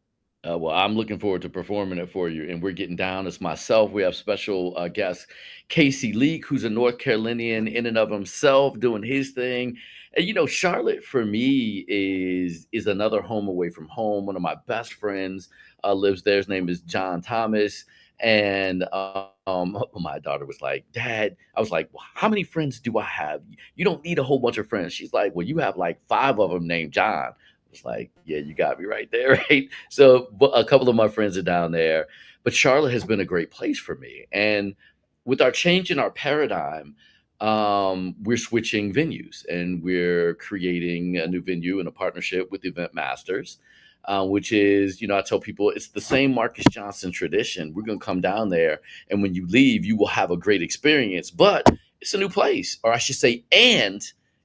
Well, I'm looking forward to performing it for you. And we're getting down as myself. We have special guest Casey Leak, who's a North Carolinian in and of himself, doing his thing. And Charlotte for me is another home away from home. One of my best friends lives there. His name is John Thomas. And my daughter was like, "Dad," I was like, "Well, how many friends do I have? You don't need a whole bunch of friends." She's like, "Well, you have like five of them named John." It's like, yeah, you got me right there, right? So, but a couple of my friends are down there, but Charlotte has been a great place for me. And with our change in our paradigm, we're switching venues, and we're creating a new venue in a partnership with Event Masters, which is, I tell people it's the same Marcus Johnson tradition. We're going to come down there, and when you leave, you will have a great experience, but it's a new place, or I should say, and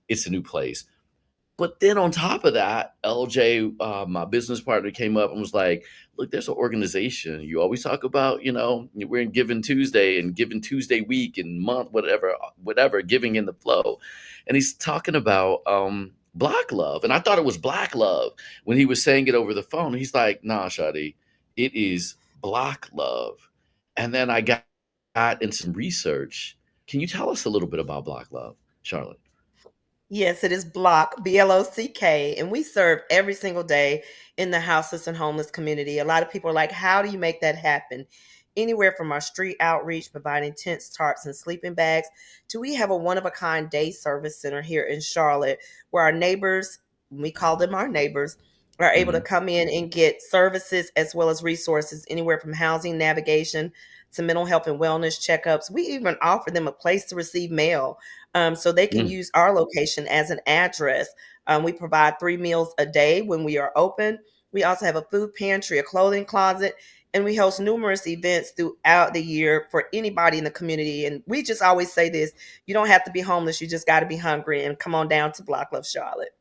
it's a new place. But then on top of that, LJ, my business partner, came up and was like, "Look, there's an organization. You always talk about, we're in Giving Tuesday and Giving Tuesday week and month, whatever, giving in the flow." And he's talking about Black Love. And I thought it was Black Love when he was saying it over the phone. He's like, "Nah, Shadi, it is Black Love." And then I got into some research. Can you tell us a little bit about Black Love, Charlotte? Yes, it is Block, BLOCK, and we serve every single day in the houseless and homeless community. A lot of people are like, how do you make that happen? Anywhere from our street outreach, providing tents, tarps, and sleeping bags, to we have a one-of-a-kind day service center here in Charlotte where our neighbors, we call them our neighbors, are able to Mhm. come in and get services as well as resources, anywhere from housing, navigation, to mental health and wellness checkups. We even offer them a place to receive mail, so they can Mm. use our location as an address. We provide 3 meals a day when we are open. We also have a food pantry, a clothing closet, and we host numerous events throughout the year for anybody in the community. And we just always say this: you don't have to be homeless, you just got to be hungry, and come on down to Block Love Charlotte.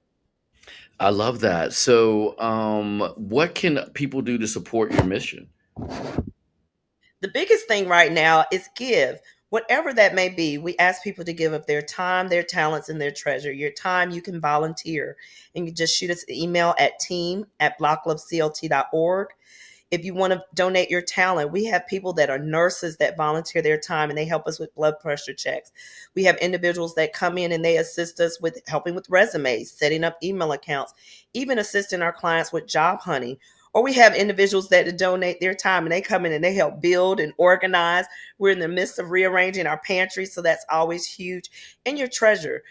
I love that. So, what can people do to support your mission? The biggest thing right now is give. Whatever that may be, we ask people to give of their time, their talents, and their treasure. Your time, you can volunteer, and you just shoot us an email at team@blockloveclt.org. If you want to donate your talent, we have people that are nurses that volunteer their time and they help us with blood pressure checks. We have individuals that come in and they assist us with helping with resumes, setting up email accounts, even assisting our clients with job hunting. Or we have individuals that donate their time and they come in and they help build and organize. We're in the midst of rearranging our pantry, so that's always huge. And your treasure,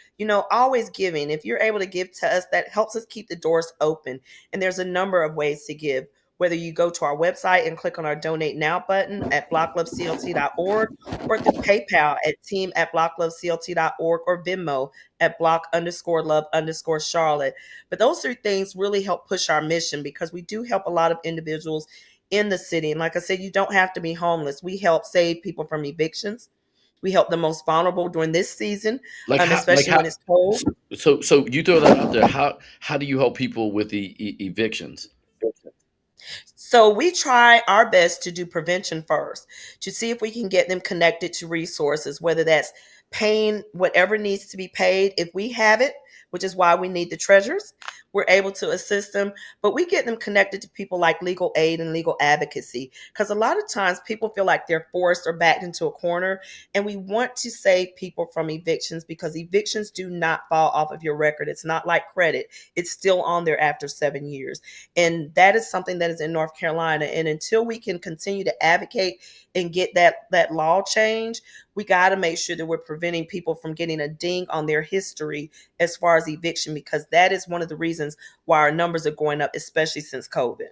always giving. If you're able to give to us, that helps us keep the doors open. And there's a number of ways to give. Whether you go to our website and click on our donate now button at blockloveclt.org, or through PayPal at team@blockloveclt.org, or Venmo at block_love_Charlotte. But those three things really help push our mission, because we do help a lot of individuals in the city. And like I said, you don't have to be homeless. We help save people from evictions. We help the most vulnerable during this season, Like especially how? when it's cold. So you throw that out there. How do you help people with the evictions? So we try our best to do prevention first, to see if we can get them connected to resources, whether that's paying whatever needs to be paid. If we have it, which is why we need the treasures, we're able to assist them. But we get them connected to people like legal aid and legal advocacy, because a lot of times people feel like they're forced or backed into a corner. And we want to save people from evictions, because evictions do not fall off of your record. It's not like credit, it's still on there after 7 years. And that is something that is in North Carolina. And until we can continue to advocate and get that law change, we got to make sure that we're preventing people from getting a ding on their history as far as eviction, because that is one of the reasons why our numbers are going up, especially since COVID.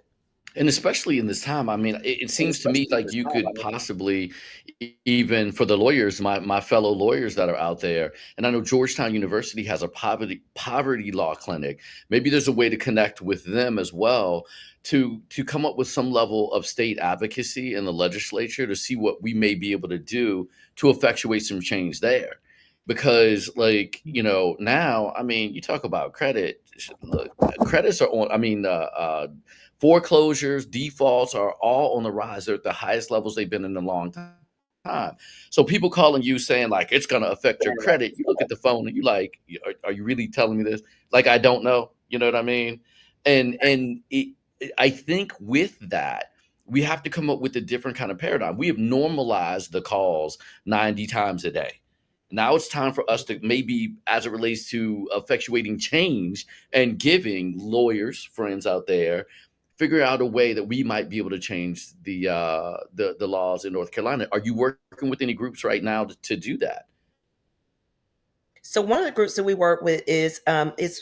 And especially in this time, I mean, it seems to me like you could possibly, even for the lawyers, my fellow lawyers that are out there, and I know Georgetown University has a poverty law clinic. Maybe there's a way to connect with them as well, to come up with some level of state advocacy in the legislature to see what we may be able to do to effectuate some change there. Because, like, now, I mean, you talk about credit. Look, credits are on. I mean, foreclosures, defaults are all on the rise. They're at the highest levels they've been in a long time. So people calling you saying like it's going to affect your credit, you look at the phone and you like, are you really telling me this? Like, I don't know. You know what I mean? I think with that, we have to come up with a different kind of paradigm. We have normalized the calls 90 times a day. Now it's time for us to, maybe as it relates to effectuating change and giving lawyers, friends out there, figure out a way that we might be able to change the laws in North Carolina. Are you working with any groups right now to do that? So one of the groups that we work with is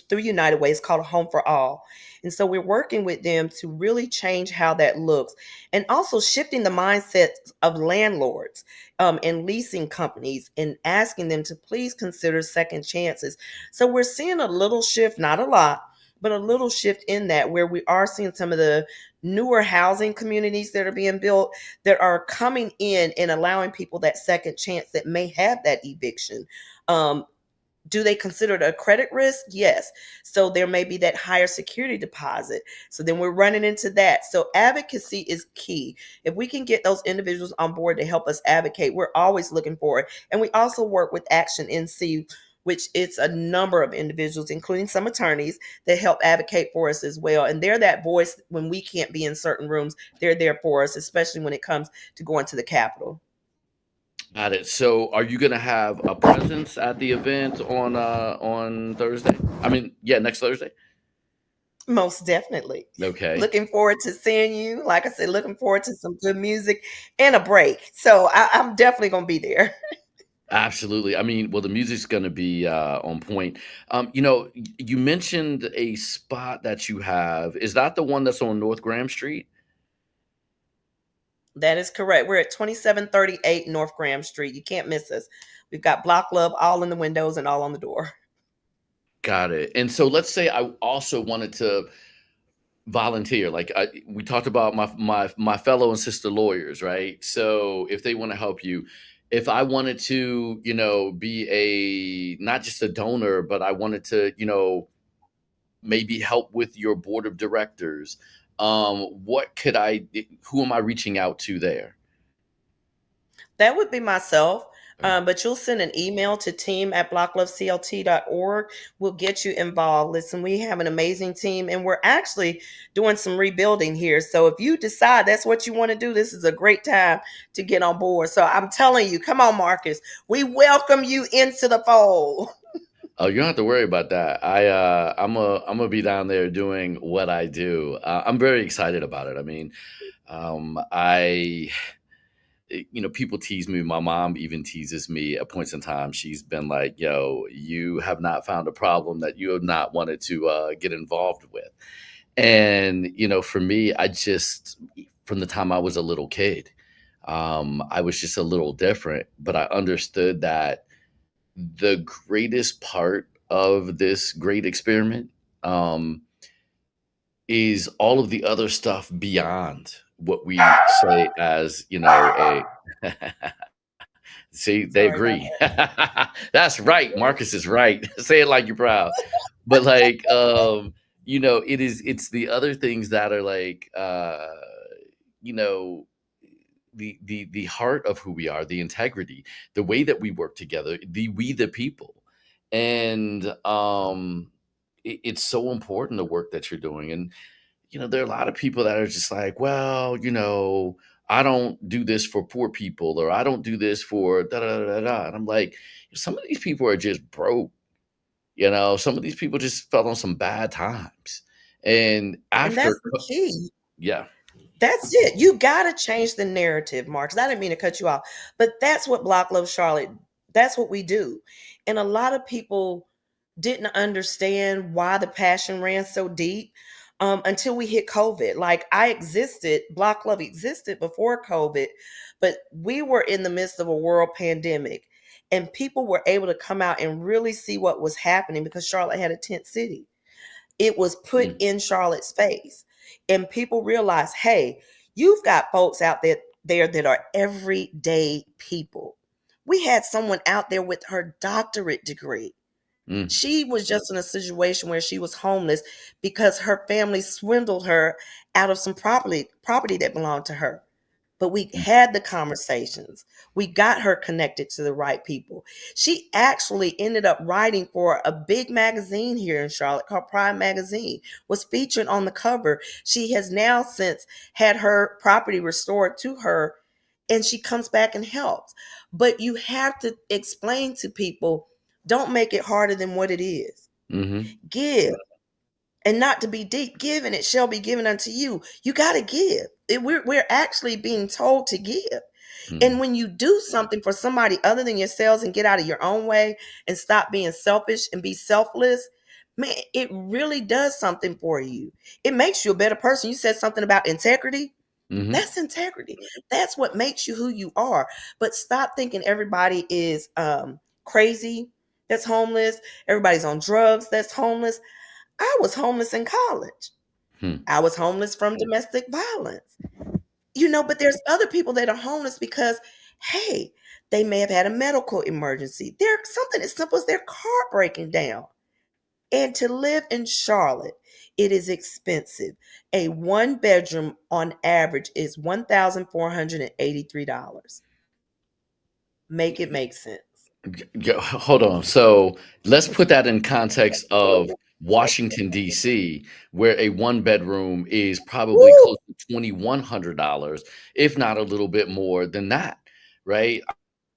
through United Way. It's called a Home for All, and so we're working with them to really change how that looks, and also shifting the mindset of landlords and leasing companies, and asking them to please consider second chances. So we're seeing a little shift, not a lot, but a little shift in that, where we are seeing some of the newer housing communities that are being built that are coming in and allowing people that second chance that may have that eviction. Um, do they consider it a credit risk? Yes. So there may be that higher security deposit. So then we're running into that. So advocacy is key. If we can get those individuals on board to help us advocate, we're always looking for it. And we also work with Action NC, which it's a number of individuals, including some attorneys, that help advocate for us as well. And they're that voice when we can't be in certain rooms. They're there for us, especially when it comes to going to the Capitol. Got it. So are you going to have a presence at the event on Thursday? I mean, yeah, next Thursday. Most definitely. Okay. Looking forward to seeing you. Like I said, looking forward to some good music and a break. So I'm definitely going to be there. Absolutely. I mean, well, the music's going to be on point. You mentioned a spot that you have. Is that the one that's on North Graham Street? That is correct. We're at 2738 North Graham Street. You can't miss us. We've got Block Love all in the windows and all on the door. Got it. And so let's say I also wanted to volunteer. Like, we talked about my fellow and sister lawyers, right? So if they want to help you, if I wanted to, be not just a donor, but I wanted to, maybe help with your board of directors, who am I reaching out to there? That would be myself. But you'll send an email to team@blockloveclt.org. We'll get you involved. Listen, we have an amazing team, and we're actually doing some rebuilding here. So if you decide that's what you want to do, this is a great time to get on board. So I'm telling you, come on, Marcus. We welcome you into the fold. Oh, you don't have to worry about that. I'm gonna be down there doing what I do. I'm very excited about it. I mean, I people tease me. My mom even teases me at points in time. She's been like, "Yo, you have not found a problem that you have not wanted to get involved with." And for me, I just from the time I was a little kid, I was just a little different. But I understood that the greatest part of this great experiment um, is all of the other stuff beyond what we say as a see, they Sorry about agree. That's right. Marcus is right. Say it like you're proud. But like, it's the other things that are like, you know, the heart of who we are, the integrity, the way that we work together, the people. And it's so important the work that you're doing. And there are a lot of people that are just like, well, I don't do this for poor people, or I don't do this for da da da da. Da. And I'm like, some of these people are just broke. Some of these people just fell on some bad times. And And that's after, the key. yeah, That's it. You got to change the narrative, Marcus. I didn't mean to cut you off, but that's what Block Love Charlotte, that's what we do. And a lot of people didn't understand why the passion ran so deep until we hit COVID. Like Block Love existed before COVID, but we were in the midst of a world pandemic and people were able to come out and really see what was happening because Charlotte had a tent city. It was put mm, in Charlotte's face. And people realize, hey, you've got folks out there that are everyday people. We had someone out there with her doctorate degree. mm, She was just in a situation where she was homeless because her family swindled her out of some property that belonged to her. But we mm, had the conversations. We got her connected to the right people. She actually ended up writing for a big magazine here in Charlotte called Pride Magazine, was featured on the cover. She has now since had her property restored to her, and she comes back and helps. But you have to explain to people, don't make it harder than what it is. mm-hmm, Give. And not to be deep, give and it shall be given unto you. You got to give. We're actually being told to give. And mm, when you do something for somebody other than yourselves and get out of your own way and stop being selfish and be selfless, man, it really does something for you. It makes you a better person. You said something about integrity. mm-hmm, That's integrity. That's what makes you who you are. But stop thinking everybody is crazy that's homeless. Everybody's on drugs that's homeless. I was homeless in college. hmm, I was homeless from domestic violence. But there's other people that are homeless because, hey, they may have had a medical emergency. There's something as simple as their car breaking down. And to live in Charlotte, it is expensive. A one bedroom on average is $1,483. Make it make sense. Hold on. So let's put that in context of Washington, D.C., where a one bedroom is probably Woo! close to $2,100, if not a little bit more than that, right?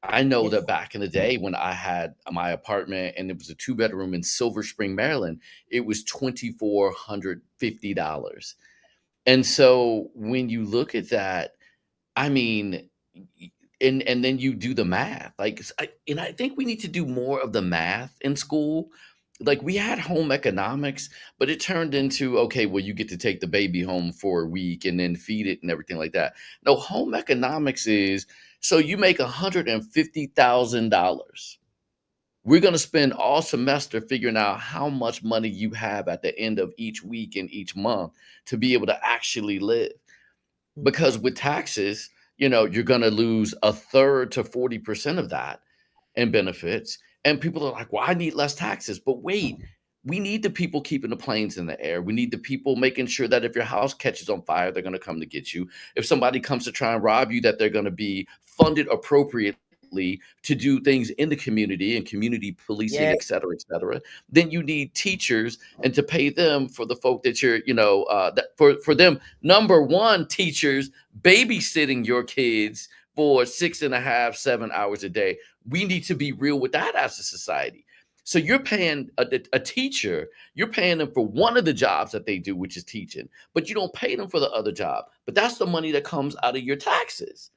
I know Yes. that back in the day when I had my apartment and it was a two-bedroom in Silver Spring, Maryland, it was $2,450. And so when you look at that, I mean, and then you do the math. Like, and I think we need to do more of the math in school. Like we had home economics, but it turned into okay, well, you get to take the baby home for a week and then feed it and everything like that. No, home economics is so you make $150,000. We're going to spend all semester figuring out how much money you have at the end of each week and each month to be able to actually live because with taxes, you're going to lose a third to 40% of that in benefits. And people are like, well, I need less taxes. But wait, we need the people keeping the planes in the air. We need the people making sure that if your house catches on fire, they're going to come to get you. If somebody comes to try and rob you, that they're going to be funded appropriately to do things in the community and community policing, Yes. et cetera. Then you need teachers and to pay them for the folk that you're, that for them, number one, teachers babysitting your kids for 6.5, 7 hours a day. We need to be real with that as a society. So you're paying a teacher, you're paying them for one of the jobs that they do, which is teaching, but you don't pay them for the other job. But that's the money that comes out of your taxes.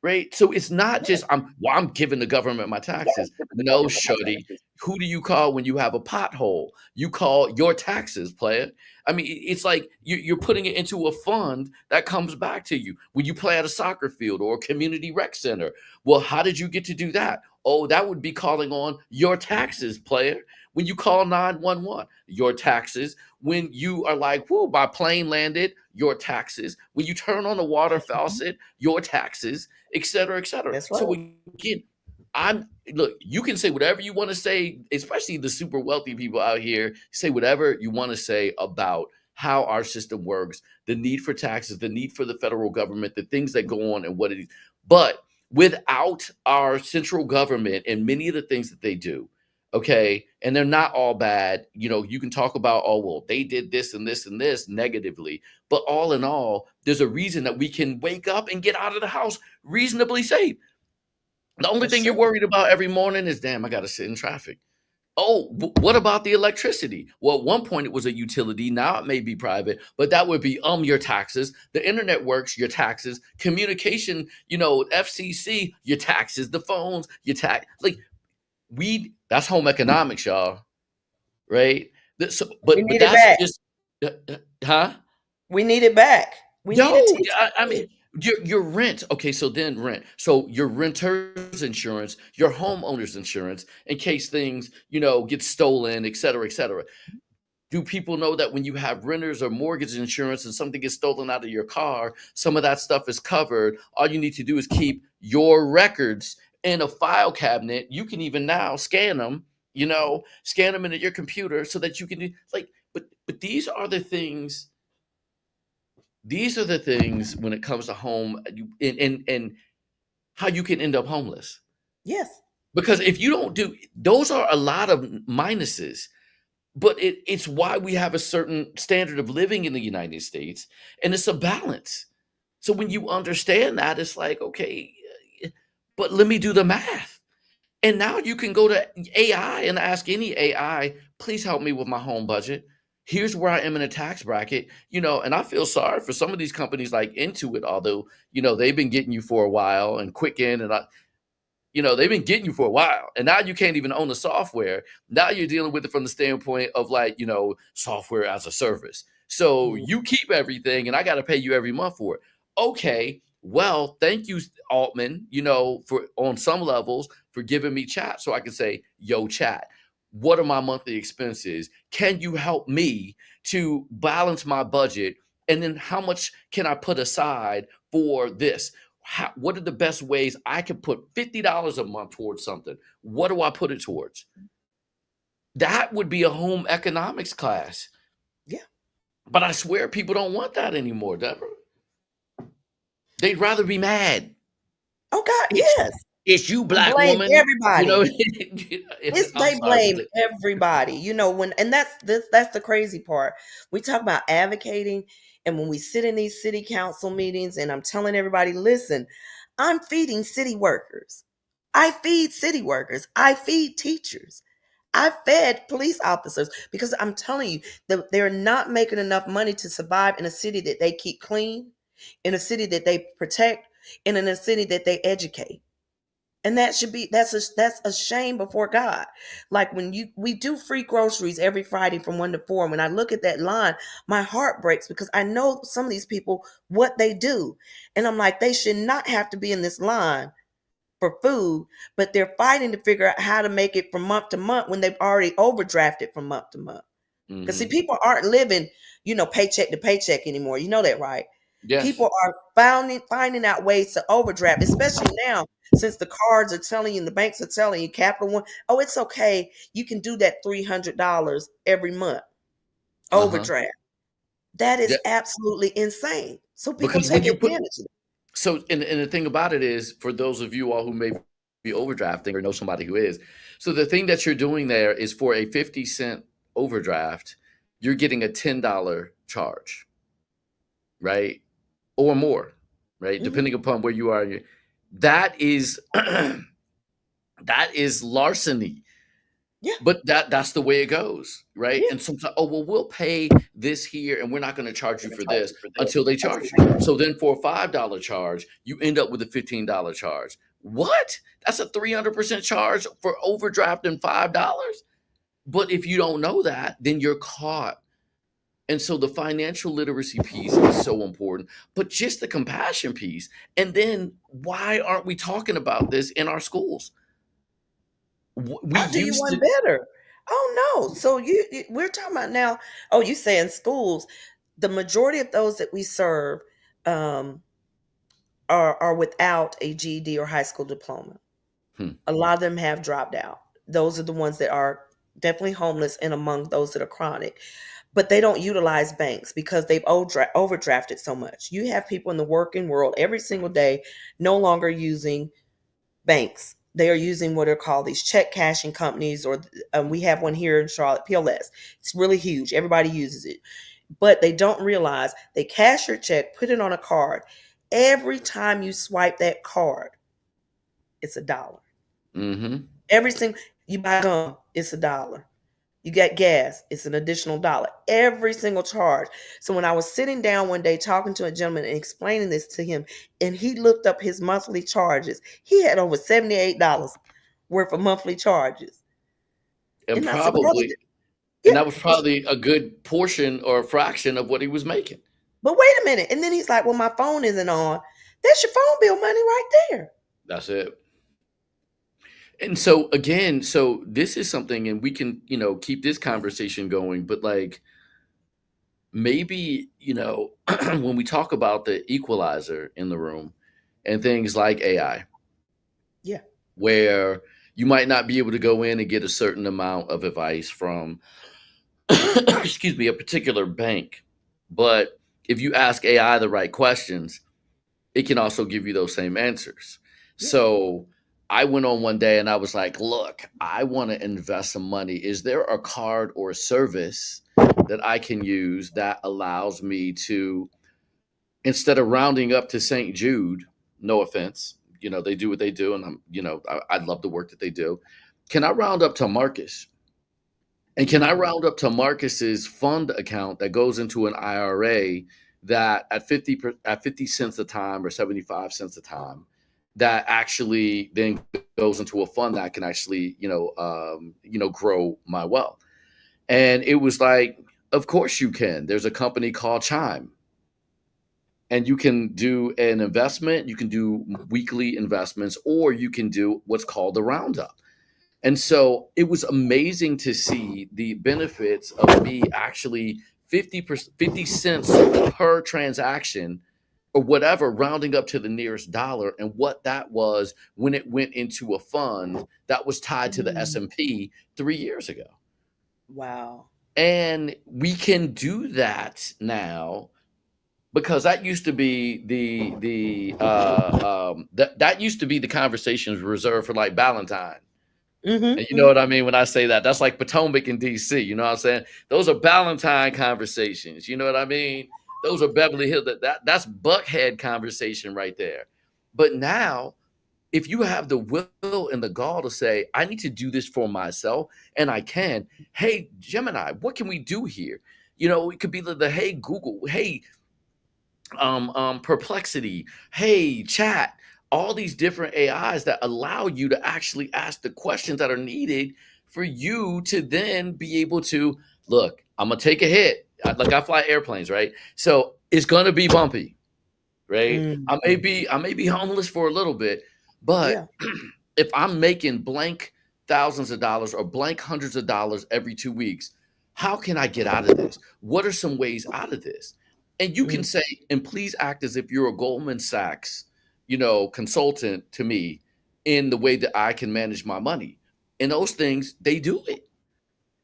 Right? So it's not just I'm giving the government my taxes. No, shorty. Who do you call when you have a pothole? You call your taxes, player. I mean, it's like you're putting it into a fund that comes back to you when you play at a soccer field or a community rec center. Well, how did you get to do that? Oh, that would be calling on your taxes, player. When you call 911, your taxes. When you are like, whoa, my plane landed, your taxes. When you turn on the water faucet, your taxes, et cetera, et cetera. That's So right. again, look, you can say whatever you want to say, especially the super wealthy people out here, say whatever you want to say about how our system works, the need for taxes, the need for the federal government, the things that go on and what it is. But without our central government and many of the things that they do, okay, and they're not all bad, you can talk about, oh, well, they did this and this and this negatively. But all in all, there's a reason that we can wake up and get out of the house reasonably safe. The only That's thing you're true. worried about every morning is, damn, I got to sit in traffic. Oh, what about the electricity? Well, at one point it was a utility. Now it may be private, but that would be your taxes. The internet works, your taxes. Communication, FCC, your taxes. The phones, your tax. Like that's home economics, y'all. Right? We But need it that's back. just, huh? We need it back. We need a Yo, teacher. I mean, your rent. Okay, so then rent. So your renter's insurance, your homeowner's insurance, in case things, get stolen, et cetera, et cetera. Do people know that when you have renters or mortgage insurance and something gets stolen out of your car, some of that stuff is covered? All you need to do is keep your records in a file cabinet. You can even now scan them into your computer so that you can do but these are the things when it comes to home, and how you can end up homeless. Yes. Because if you don't do those, are a lot of minuses, but it's why we have a certain standard of living in the United States, and it's a balance. So when you understand that, it's like, okay, but let me do the math. And now you can go to AI and ask any AI, please help me with my home budget. Here's where I am in a tax bracket, and I feel sorry for some of these companies like Intuit, although, they've been getting you for a while, and Quicken, and they've been getting you for a while, and now you can't even own the software. Now you're dealing with it from the standpoint of software as a service. So Mhm. you keep everything, and I got to pay you every month for it. Okay, well, thank you, Altman. For on some levels for giving me chat, so I can say, "Yo, chat. What are my monthly expenses? Can you help me to balance my budget? And then how much can I put aside for this? What are the best ways I can put $50 a month towards something? What do I put it towards?" That would be a home economics class. Yeah. But I swear people don't want that anymore, Deborah. They'd rather be mad. Oh God, It's yes. it's you, And black blame woman. everybody. I'm They sorry, blame everybody. And that's the crazy part. We talk about advocating, and when we sit in these city council meetings, and I'm telling everybody, listen, I'm feeding city workers. I feed city workers. I feed teachers. I fed police officers because I'm telling you that they're not making enough money to survive in a city that they keep clean, in a city that they protect, and in a city that they educate. And that's a shame before God. Like when we do free groceries every Friday from 1 to 4. When I look at that line, my heart breaks because I know some of these people what they do. And I'm like, they should not have to be in this line for food, but they're fighting to figure out how to make it from month to month when they've already overdrafted from month to month. Because see, Mhm. people aren't living, paycheck to paycheck anymore. You know that, right? Yes. People are finding out ways to overdraft, especially now since the cards are telling you, and the banks are telling you, Capital One, oh, it's okay. You can do that $300 every month Uh-huh. overdraft. That Yeah. is absolutely insane. So people Because take when you put advantage of it. so and the thing about it is, for those of you all who may be overdrafting or know somebody who is, so the thing that you're doing there is, for a 50-cent overdraft, you're getting a $10 charge, right? Or more, right? Mhm. Depending upon where you are. That is that is larceny. Yeah. But that's the way it goes, right? Yeah. And sometimes, oh well, we'll pay this here, and we're not going to charge you for this until they charge you. So then, for a $5 charge, you end up with a $15 charge. What? That's a 300% charge for overdrafting $5. But if you don't know that, then you're caught. And so the financial literacy piece is so important, but just the compassion piece. And then why aren't we talking about this in our schools? We I'll do you used one to. better. Oh no. So we're talking about now. Oh, you say in schools, the majority of those that we serve um, are without a GED or high school diploma. Hmm. A lot of them have dropped out. Those are the ones that are definitely homeless and among those that are chronic. But they don't utilize banks because they've overdrafted so much. You have people in the working world every single day no longer using banks. They are using what are called these check cashing companies, or we have one here in Charlotte, PLS. It's really huge. Everybody uses it. But they don't realize they cash your check, put it on a card. Every time you swipe that card, it's $1. Mm-hmm. Every single you buy gum, it's $1. You get gas, it's an additional dollar. Every single charge. So when I was sitting down one day talking to a gentleman and explaining this to him, and he looked up his monthly charges, he had over $78 worth of monthly charges. And And I said, but brother, probably, and yeah. that was probably a good portion or a fraction of what he was making. But wait a minute. And then he's like, well, my phone isn't on. That's your phone bill money right there. That's it. And so again, so this is something, and we can, keep this conversation going, but like maybe, when we talk about the equalizer in the room and things like AI, Yeah. where you might not be able to go in and get a certain amount of advice from, excuse me, a particular bank. But if you ask AI the right questions, it can also give you those same answers. Yeah. So I went on one day and I was like, look, I want to invest some money. Is there a card or a service that I can use that allows me to, instead of rounding up to St. Jude, no offense, they do what they do, and I love the work that they do. Can I round up to Marcus? And can I round up to Marcus's fund account that goes into an IRA that at 50 cents a time or 75 cents a time, that actually then goes into a fund that can actually, grow my wealth. And it was like, of course you can. There's a company called Chime, and you can do an investment, you can do weekly investments, or you can do what's called the roundup. And so it was amazing to see the benefits of me actually 50 cents per transaction or whatever, rounding up to the nearest dollar, and what that was when it went into a fund that was tied to the Mm. S&P 3 years ago. Wow. And we can do that now, because that used to be that used to be the conversations reserved for like Valentine. And you know Mm-hmm. what I mean when I say that? That's like Potomac in DC. You know what I'm saying? Those are Valentine conversations. You know what I mean? Those are Beverly Hills. That's Buckhead conversation right there. But now, if you have the will and the gall to say, I need to do this for myself, and I can, hey, Gemini, what can we do here? It could be the hey Google, hey Perplexity, hey Chat, all these different AIs that allow you to actually ask the questions that are needed for you to then be able to look. I'm gonna take a hit. Like I fly airplanes, right? So it's gonna be bumpy, right? Mm. I may be homeless for a little bit, but Yeah. if I'm making blank thousands of dollars or blank hundreds of dollars every 2 weeks, how can I get out of this? What are some ways out of this? And you can Mm. say, and please act as if you're a Goldman Sachs, consultant to me in the way that I can manage my money. And those things, they do it.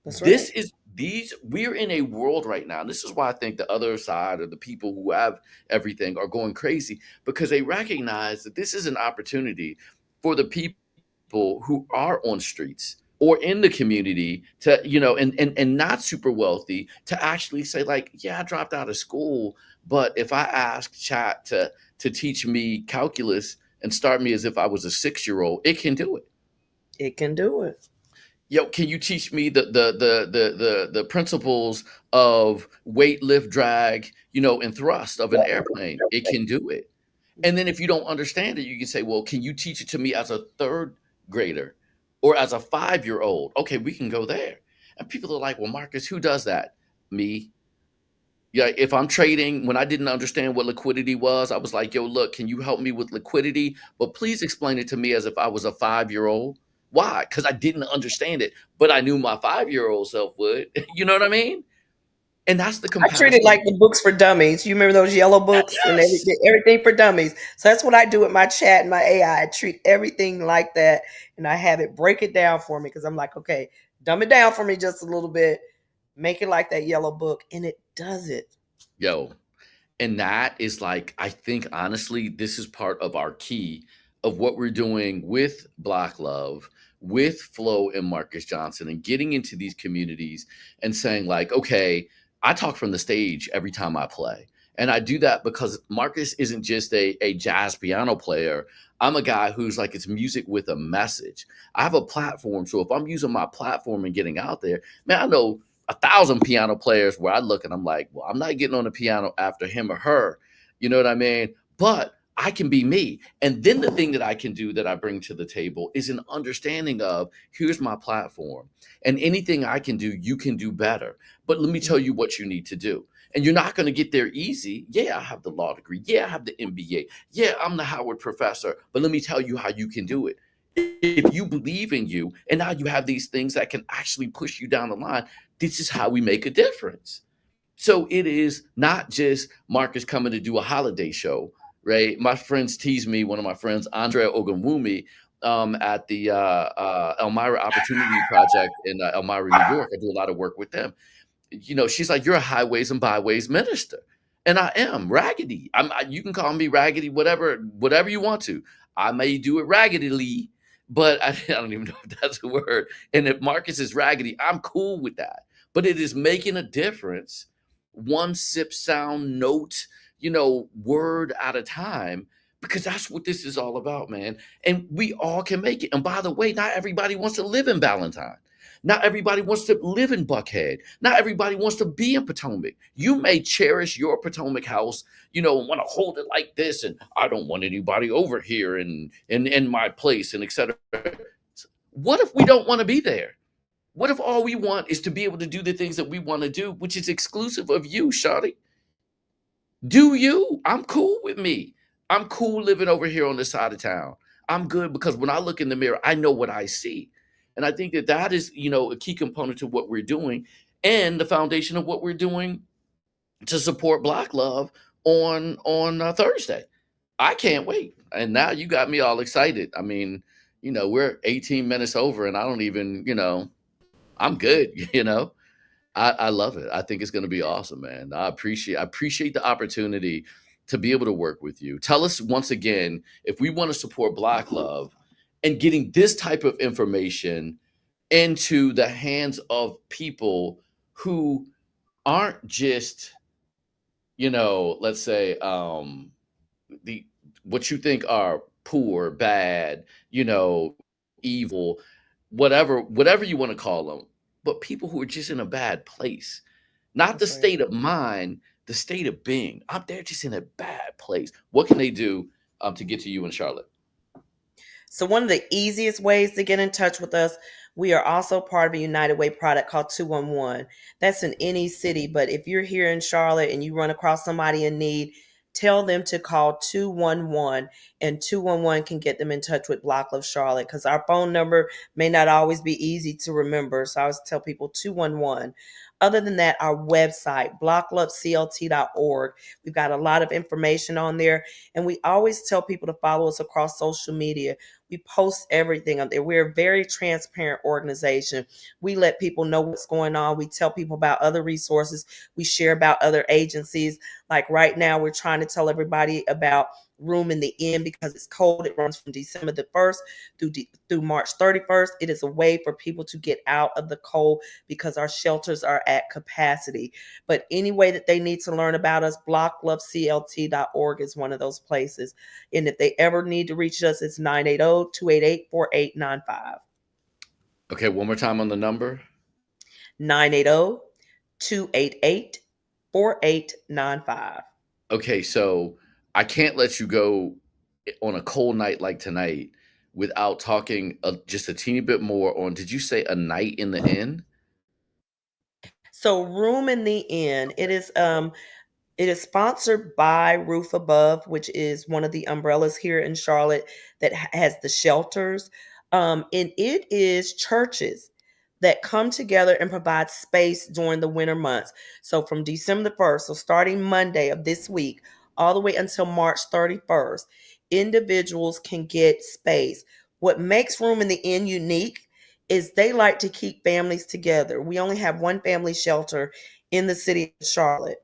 That's This right. is these we're in a world right now. And this is why I think the other side, or the people who have everything, are going crazy, because they recognize that this is an opportunity for the people who are on streets or in the community to, and not super wealthy, to actually say, like, yeah, I dropped out of school, but if I ask chat to teach me calculus and start me as if I was a 6-year old, it can do it. It can do it. Yo, can you teach me the principles of weight, lift, drag, and thrust of an airplane? It can do it. And then if you don't understand it, you can say, well, can you teach it to me as a third grader or as a 5-year old? Okay, we can go there. And people are like, well, Marcus, who does that? Me. Yeah, if I'm trading, when I didn't understand what liquidity was, I was like, yo, look, can you help me with liquidity? But please explain it to me as if I was a 5-year old. Why? Because I didn't understand it, but I knew my 5-year old self would. You know what I mean? And that's the I treat it compassion. like the books for dummies. You remember those yellow books and Yes. everything for dummies. So that's what I do with my chat and my AI. I treat everything like that, and I have it break it down for me because I'm like, okay, dumb it down for me just a little bit, make it like that yellow book, and it does it. Yo, and that is like, I think honestly, this is part of our key of what we're doing with Black Love, with Flo and Marcus Johnson, and getting into these communities and saying, like, okay, I talk from the stage every time I play. And I do that because Marcus isn't just a jazz piano player. I'm a guy who's like, it's music with a message. I have a platform. So if I'm using my platform and getting out there, man, I know 1,000 piano players where I look and I'm like, well, I'm not getting on the piano after him or her. You know what I mean? But I can be me. And then the thing that I can do that I bring to the table is an understanding of, here's my platform. And anything I can do, you can do better. But let me tell you what you need to do. And you're not going to get there easy. Yeah, I have the law degree. Yeah, I have the MBA. Yeah, I'm the Howard professor. But let me tell you how you can do it. If you believe in you, and now you have these things that can actually push you down the line, this is how we make a difference. So it is not just Marcus coming to do a holiday show, right? My friends tease me, one of my friends, Andrea Ogunwumi, at the Elmira Opportunity Project in Elmira, New York. I do a lot of work with them. She's like, you're a highways and byways minister. And I am raggedy. You can call me raggedy, whatever you want to. I may do it raggedily, but I don't even know if that's a word. And if Marcus is raggedy, I'm cool with that. But it is making a difference, one sip sound note, word at a time, because that's what this is all about, man. And we all can make it. And by the way, not everybody wants to live in Valentine. Not everybody wants to live in Buckhead. Not everybody wants to be in Potomac. You may cherish your Potomac house, and want to hold it like this, and I don't want anybody over here and in my place, and etc. What if we don't want to be there? What if all we want is to be able to do the things that we want to do, which is exclusive of you, Shawty? Do you? I'm cool with me. I'm cool living over here on this side of town. I'm good because when I look in the mirror, I know what I see. And I think that that is, a key component to what we're doing and the foundation of what we're doing to support Black Love on Thursday. I can't wait. And now you got me all excited. I mean, we're 18 minutes over and I don't even, I'm good, I love it. I think it's going to be awesome, man. I appreciate the opportunity to be able to work with you. Tell us once again, if we want to support Black Love and getting this type of information into the hands of people who aren't just, let's say, the what you think are poor, bad, evil, whatever you want to call them, but people who are just in a bad place, not the That's right. state of mind, the state of being. They're just in a bad place. What can they do to get to you in Charlotte? So, one of the easiest ways to get in touch with us, we are also part of a United Way product called 211. That's in any city, but if you're here in Charlotte and you run across somebody in need, tell them to call 211, and 211 can get them in touch with Block Love Charlotte because our phone number may not always be easy to remember. So, I always tell people 211. Other than that, our website, blockloveclt.org, we've got a lot of information on there. And we always tell people to follow us across social media. We post everything up there. We're a very transparent organization. We let people know what's going on. We tell people about other resources. We share about other agencies. Like right now, we're trying to tell everybody about Room in the Inn because it's cold. It runs from December the 1st through March 31st. It is a way for people to get out of the cold because our shelters are at capacity. But any way that they need to learn about us, blockloveclt.org is one of those places. And if they ever need to reach us, it's 980-288-4895. Okay, one more time on the number. 980 288 4895. Okay, so I can't let you go on a cold night like tonight without talking just a teeny bit more on. Did you say a night in the inn? So Room in the Inn, it is sponsored by Roof Above, which is one of the umbrellas here in Charlotte that has the shelters. And it is churches that come together and provide space during the winter months. So from December the 1st, so starting Monday of this week, all the way until March 31st, individuals can get space. What makes Room in the Inn unique is they like to keep families together. We only have one family shelter in the city of Charlotte.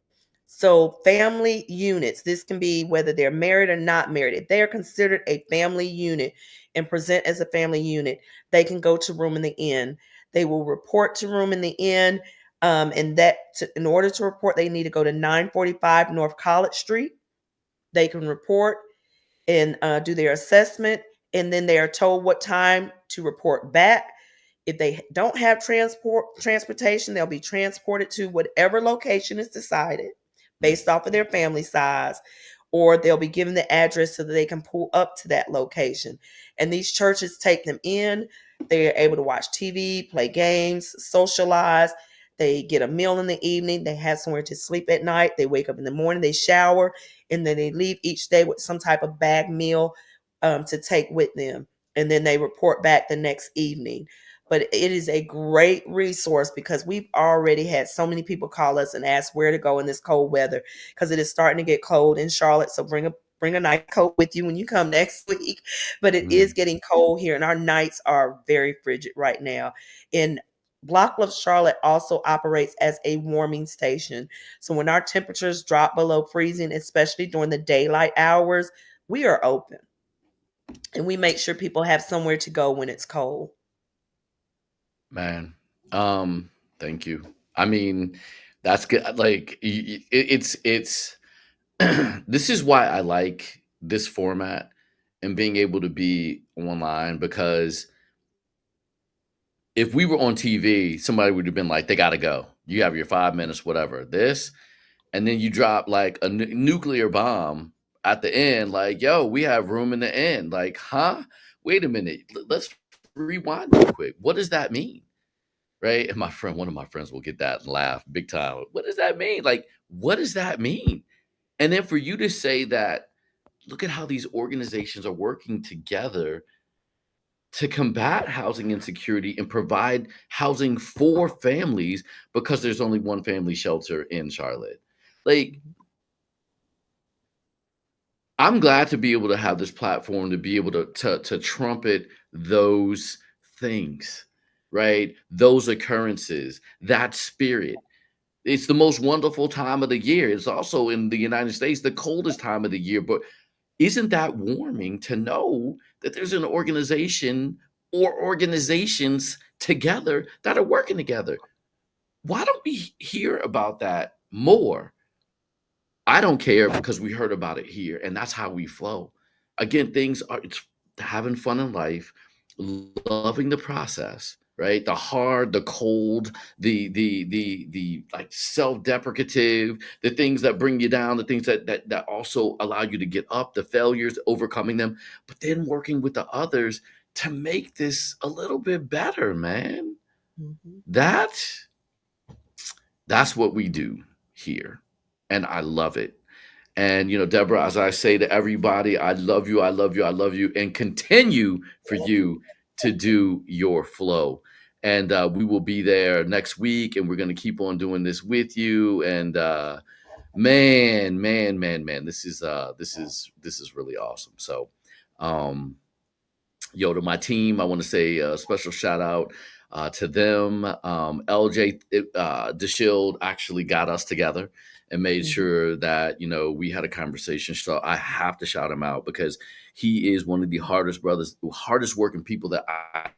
So, family units, this can be whether they're married or not married. If they are considered a family unit and present as a family unit, they can go to Room in the Inn. They will report to Room in the Inn. In order to report, they need to go to 945 North College Street. They can report and do their assessment, and then they are told what time to report back. If they don't have transportation, they'll be transported to whatever location is decided based off of their family size, or they'll be given the address so that they can pull up to that location. And these churches take them in. They're able to watch TV, play games, socialize. They get a meal in the evening. They have somewhere to sleep at night. They wake up in the morning, they shower, and then they leave each day with some type of bag meal to take with them. And then they report back the next evening. But it is a great resource because we've already had so many people call us and ask where to go in this cold weather because it is starting to get cold in Charlotte. So bring a nice coat with you when you come next week. But it is Mm, getting cold here, and our nights are very frigid right now. And Block Love Charlotte also operates as a warming station. So when our temperatures drop below freezing, especially during the daylight hours, we are open and we make sure people have somewhere to go when it's cold. man, thank you. I mean, that's good. Like, it's this is why I like this format and being able to be online because if we were on TV, somebody would have been like, they got to go. You have your 5 minutes, whatever. This, and then you drop like a nuclear bomb at the end, like, yo, we have room in the end. Like, huh? Wait a minute. Let's rewind real quick. What does that mean? Right? And one of my friends will get that and laugh big time. What does that mean? Like, what does that mean? And then for you to say that, look at how these organizations are working together to combat housing insecurity and provide housing for families because there's only one family shelter in Charlotte. Like, I'm glad to be able to have this platform to be able to trumpet those things, right? Those occurrences, that spirit. It's the most wonderful time of the year. It's also in the United States the coldest time of the year, but isn't that warming to know that there's an organization or organizations together that are working together? Why don't we hear about that more? I don't care because we heard about it here, and that's how we flow. Again, it's having fun in life, loving the process, right? The hard, the cold, the like self-deprecative, the things that bring you down, the things that also allow you to get up, the failures, overcoming them, but then working with the others to make this a little bit better, man. Mhm. That that's what we do here. And I love it. And, Deborah, as I say to everybody, I love you, I love you, I love you, and continue for you to do your flow. And we will be there next week, and we're going to keep on doing this with you. And man, this is really awesome. So, um, to my team, I want to say a special shout out to them. LJ DeShield actually got us together and made Mhm. sure that we had a conversation. So I have to shout him out because he is one of the hardest working people that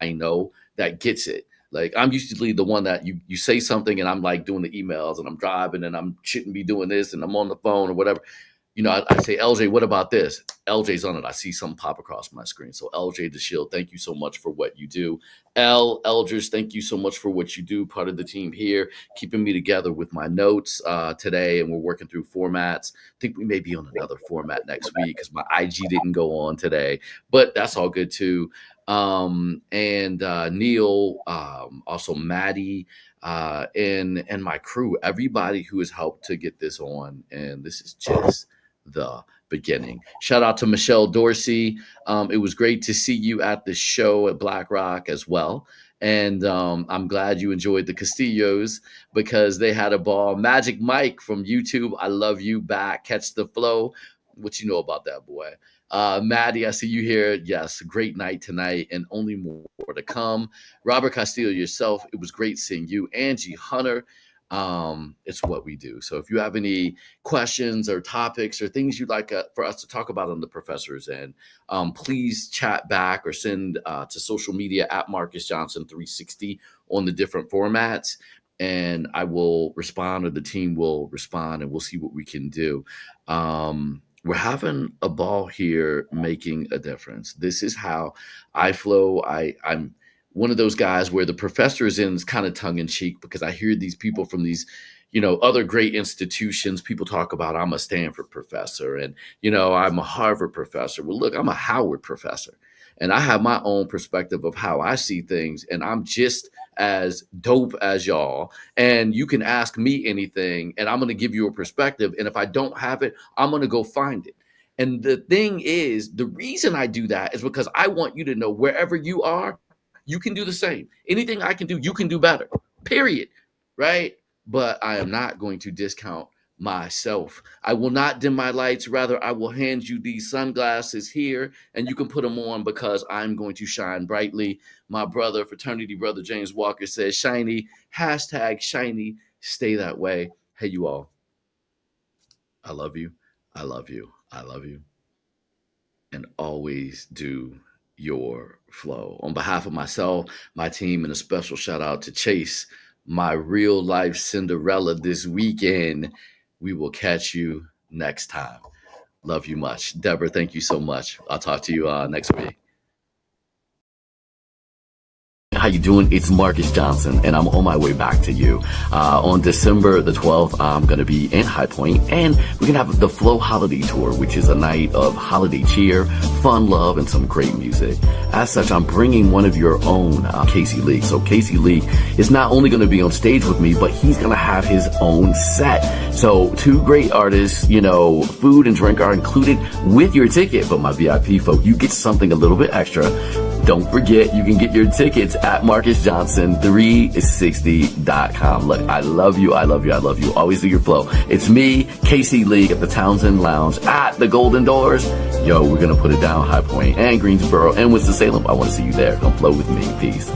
I know that gets it. Like, I'm usually the one that you say something and I'm like doing the emails and I'm driving and I shouldn't be doing this and I'm on the phone or whatever. I say, LJ, what about this? LJ's on it. I see something pop across my screen. So LJ the Shield, thank you so much for what you do. Elders, thank you so much for what you do. Part of the team here, keeping me together with my notes today, and we're working through formats. I think we may be on another format next week because my IG didn't go on today, but that's all good too. And Neil, also Maddie, and my crew, everybody who has helped to get this on, and this is just the beginning. Shout out to Michelle Dorsey. It was great to see you at the show at Black Rock as well. And I'm glad you enjoyed the Castillos because they had a ball. Magic Mike from YouTube, I love you back. Catch the flow. What you know about that, boy? Maddie, I see you here. Yes, great night tonight and only more to come. Robert Castillo, yourself, it was great seeing you. Angie Hunter, it's what we do. So if you have any questions or topics or things you'd like for us to talk about on the professor's end, please chat back or send to social media at Marcus Johnson 360 on the different formats, and I will respond, or the team will respond, and we'll see what we can do. We're having a ball here, making a difference. This is how I flow. I'm one of those guys where the professor is in kind of tongue in cheek because I hear these people from these, other great institutions. People talk about I'm a Stanford professor and, I'm a Harvard professor. Well, look, I'm a Howard professor and I have my own perspective of how I see things. And I'm just as dope as y'all. And you can ask me anything and I'm going to give you a perspective. And if I don't have it, I'm going to go find it. And the thing is, the reason I do that is because I want you to know wherever you are, you can do the same. Anything I can do, you can do better. Period. Right? But I am not going to discount myself. I will not dim my lights. Rather, I will hand you these sunglasses here and you can put them on because I'm going to shine brightly. My brother, fraternity brother James Walker says, shiny, hashtag shiny, stay that way. Hey, you all. I love you. I love you. I love you. And always do your flow. On behalf of myself, my team, and a special shout out to Chase, my real life Cinderella this weekend. We will catch you next time. Love you much. Deborah, thank you so much. I'll talk to you next week. How you doing? It's Marcus Johnson, and I'm on my way back to you. On December the 12th, I'm going to be in High Point, and we're going to have the Flow Holiday Tour, which is a night of holiday cheer, fun, love, and some great music. As such, I'm bringing one of your own, Casey Lee. So Casey Lee is not only going to be on stage with me, but he's going to have his own set. So 2 great artists, food and drink are included with your ticket, but my VIP folk, you get something a little bit extra. Don't forget, you can get your tickets at MarcusJohnson360.com. Look, I love you. I love you. I love you. Always do your flow. It's me, Casey Lee at the Townsend Lounge at the Golden Doors. Yo, we're going to put it down High Point and Greensboro and Winston-Salem. I want to see you there. Come flow with me. Peace.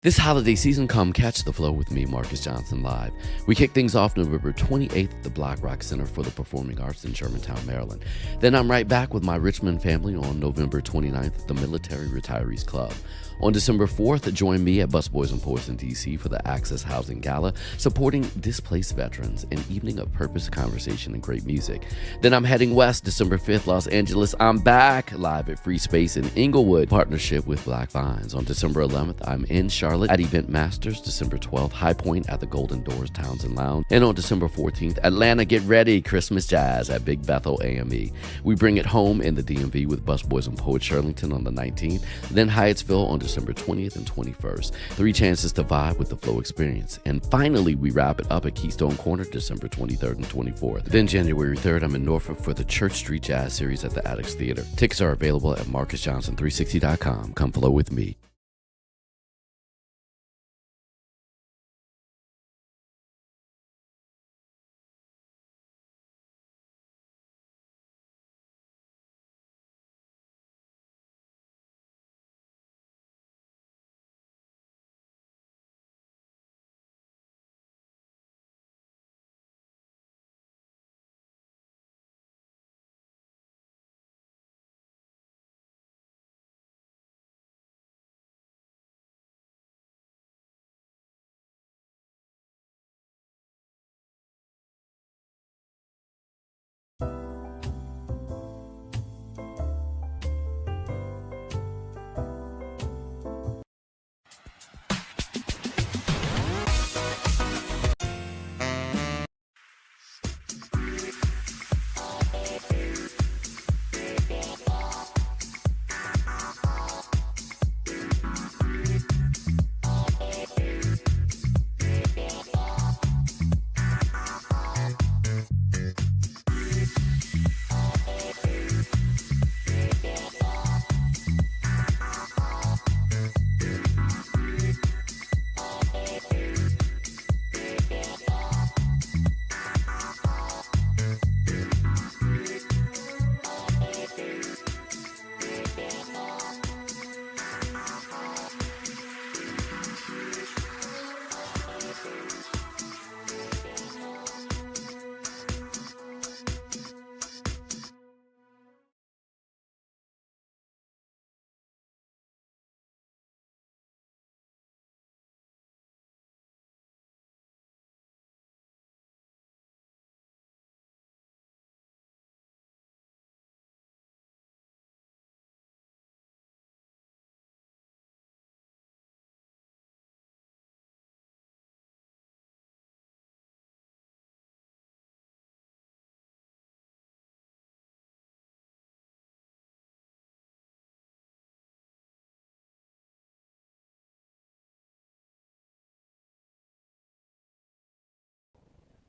This holiday season, come catch the flow with me, Marcus Johnson, live. We kick things off November 28th at the Black Rock Center for the Performing Arts in Germantown, Maryland. Then I'm right back with my Richmond family on November 29th at the Military Retirees Club. On December 4th, join me at Busboys and Poets in D.C. for the Access Housing Gala, supporting displaced veterans, an evening of purpose, conversation, and great music. Then I'm heading west, December 5th, Los Angeles. I'm back live at Free Space in Inglewood, partnership with Black Vines. On December 11th, I'm in Charlotte at Event Masters. December 12th, High Point at the Golden Doors Townsend Lounge. And on December 14th, Atlanta, get ready, Christmas Jazz at Big Bethel AME. We bring it home in the DMV with Busboys and Poets Shirlington on the 19th. Then Hyattsville on December 20th and 21st. 3 chances to vibe with the Flow experience. And finally, we wrap it up at Keystone Corner December 23rd and 24th. Then January 3rd, I'm in Norfolk for the Church Street Jazz Series at the Addicts Theater. Tickets are available at MarcusJohnson360.com. Come flow with me.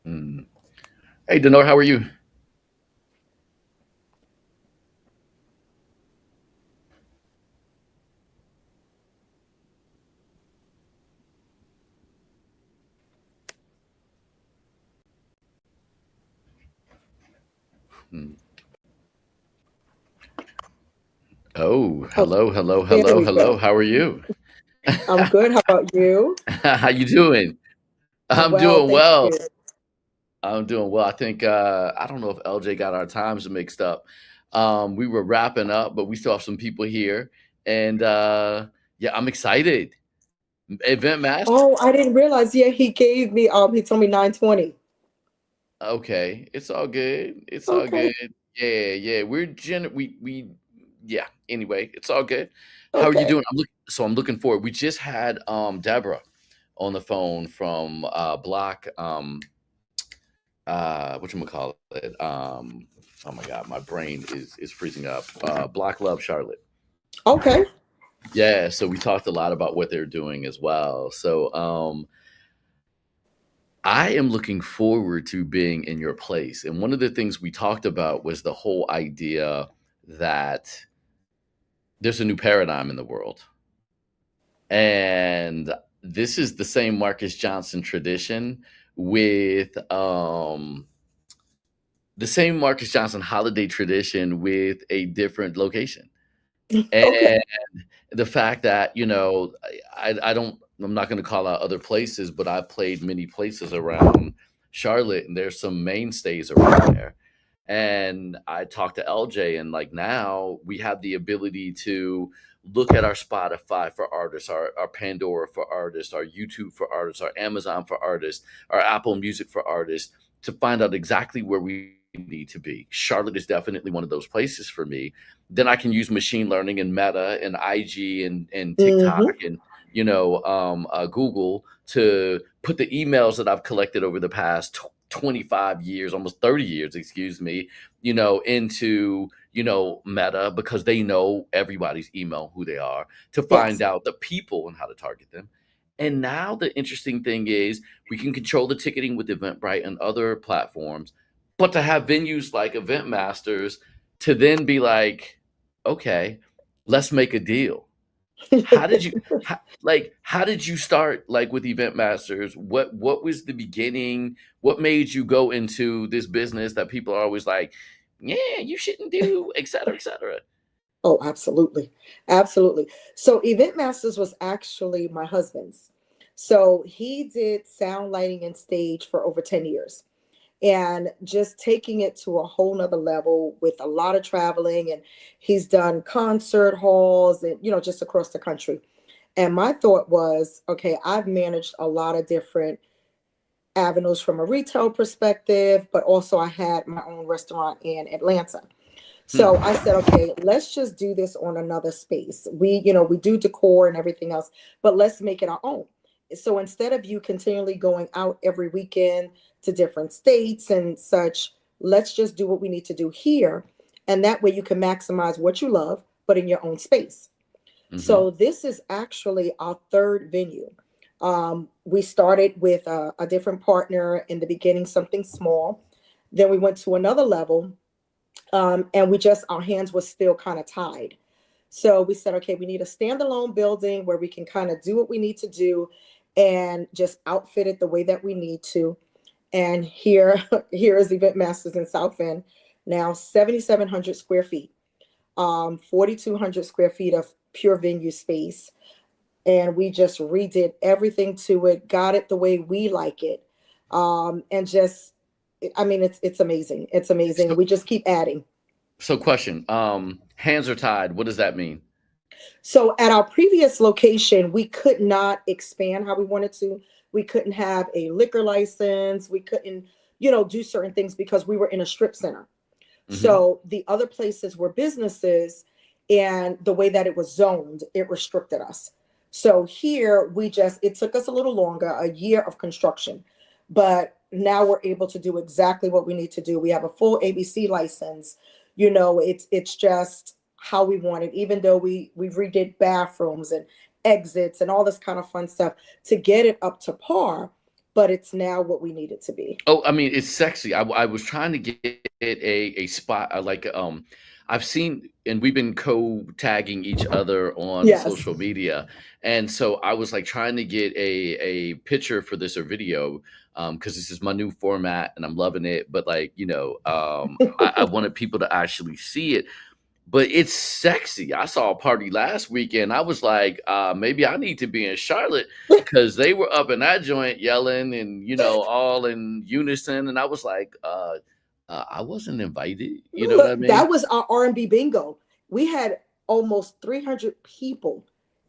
Mm. Hey, Denor, how are you? Mm. Oh, Oh, hello, hello, there hello, we hello. go. How are you? I'm good. How about you? How you doing? I'm Well, doing thank well. you. I'm doing well. I think I don't know if LJ got our times mixed up. We were wrapping up, but we still have some people here, and yeah, I'm excited. Event master. Oh, I didn't realize. Yeah, he gave me he told me 9:20. Okay, it's all good. It's all Okay. good. Yeah, yeah. We yeah. Anyway, it's all good. How are you Okay. doing? I'm looking forward. We just had Deborah on the phone from Block whatchamacallit? Oh my god, my brain is freezing up. Block Love Charlotte. Okay. Yeah, so we talked a lot about what they're doing as well. So I am looking forward to being in your place. And one of the things we talked about was the whole idea that there's a new paradigm in the world. And this is the same Marcus Johnson tradition with the same Marcus Johnson holiday tradition with a different location. Okay. And the fact that, I don't, I'm not going to call out other places, but I played many places around Charlotte and there's some mainstays around there. And I talked to LJ, and like now we have the ability to look at our Spotify for artists, our Pandora for artists, our YouTube for artists, our Amazon for artists, our Apple Music for artists to find out exactly where we need to be. Charlotte is definitely one of those places for me. Then I can use machine learning and Meta and IG and TikTok Mm-hmm. and Google to put the emails that I've collected over the past 25 years, almost 30 years, excuse me, into, Meta because they know everybody's email, who they are, to find Yes. out the people and how to target them. And now the interesting thing is we can control the ticketing with Eventbrite and other platforms, but to have venues like Event Masters to then be like, okay, let's make a deal. How did you how did you start like with Event Masters? What was the beginning? What made you go into this business that people are always like, yeah, you shouldn't do, et cetera, et cetera. Oh, absolutely. Absolutely. So Event Masters was actually my husband's. So he did sound lighting and stage for over 10 years. And just taking it to a whole nother level with a lot of traveling, and he's done concert halls and just across the country. And my thought was, okay, I've managed a lot of different avenues from a retail perspective, but also I had my own restaurant in Atlanta. So I Hmm. said, okay, let's just do this on another space. We do decor and everything else, but let's make it our own. So instead of you continually going out every weekend to different states and such, let's just do what we need to do here. And that way you can maximize what you love, but in your own space. Hmm. So this is actually our third venue. We started with a different partner in the beginning, something small. Then we went to another level, and our hands were still kind of tied. So we said, okay, we need a standalone building where we can kind of do what we need to do and just outfit it the way that we need to. And here is Event Masters in South End, now 7,700 square feet, 4,200 square feet of pure venue space. And we just redid everything to it, got it the way we like it. And just, I mean, it's amazing. It's amazing. So, We just keep adding. so question, hands are tied. What does that mean? So at our previous location, we could not expand how we wanted to. We couldn't have a liquor license. We couldn't, do certain things because we were in a strip center. Hmm. So the other places were businesses, and the way that it was zoned, it restricted us. So here it took us a little longer, a year of construction, but now we're able to do exactly what we need to do. We have a full ABC license. It's just how we want it, even though we redid bathrooms and exits and all this kind of fun stuff to get it up to par. but it's now what we need it to be. Oh, I mean, it's sexy. I was trying to get a spot. I've seen, and we've been co-tagging each other on Yes. social media, and so I was like trying to get a picture for this or video, because this is my new format and I'm loving it. But like, I wanted people to actually see it. But it's sexy. I saw a party last weekend. I was like, maybe I need to be in Charlotte because they were up in that joint yelling and all in unison. And I was like, I wasn't invited. You know what I Look, mean? that was our R&B bingo. We had almost 300 people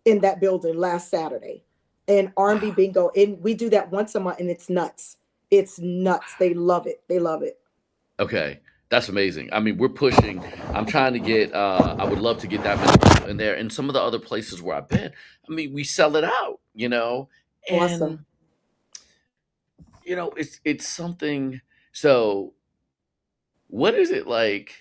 in that building last Saturday, and R&B Wow. bingo. And we do that once a month, and it's nuts. It's nuts. They love it. They love it. Okay. That's amazing. I mean, we're pushing. I'm trying to get. I would love to get that many people in there. And some of the other places where I've been, I mean, we sell it out. And Awesome. it's something. So, what is it like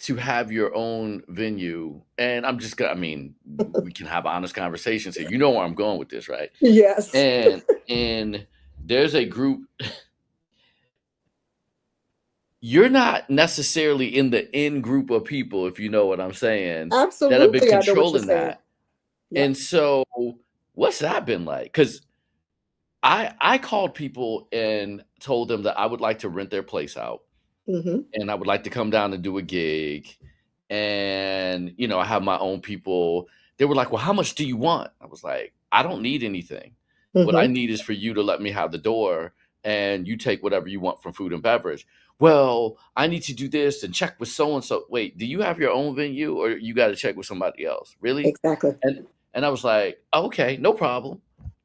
to have your own venue? And I'm just gonna. I mean, we can have honest conversations here. You know where I'm going with this, right? Yes. And there's a group. You're not necessarily in the in group of people, if you know what I'm saying, that have been Absolutely. I know what you're controlling saying. that. Yeah. And so, what's that been like? Because I called people and told them that I would like to rent their place out, Hmm. and I would like to come down and do a gig. And I have my own people. They were like, "Well, how much do you want?" I was like, "I don't need anything. What I Hmm. need is for you to let me have the door, and you take whatever you want from food and beverage." Well, I need to do this and check with so and so. Wait, do you have your own venue, or you got to check with somebody else? Really? Exactly. And I was like, "Okay, no problem."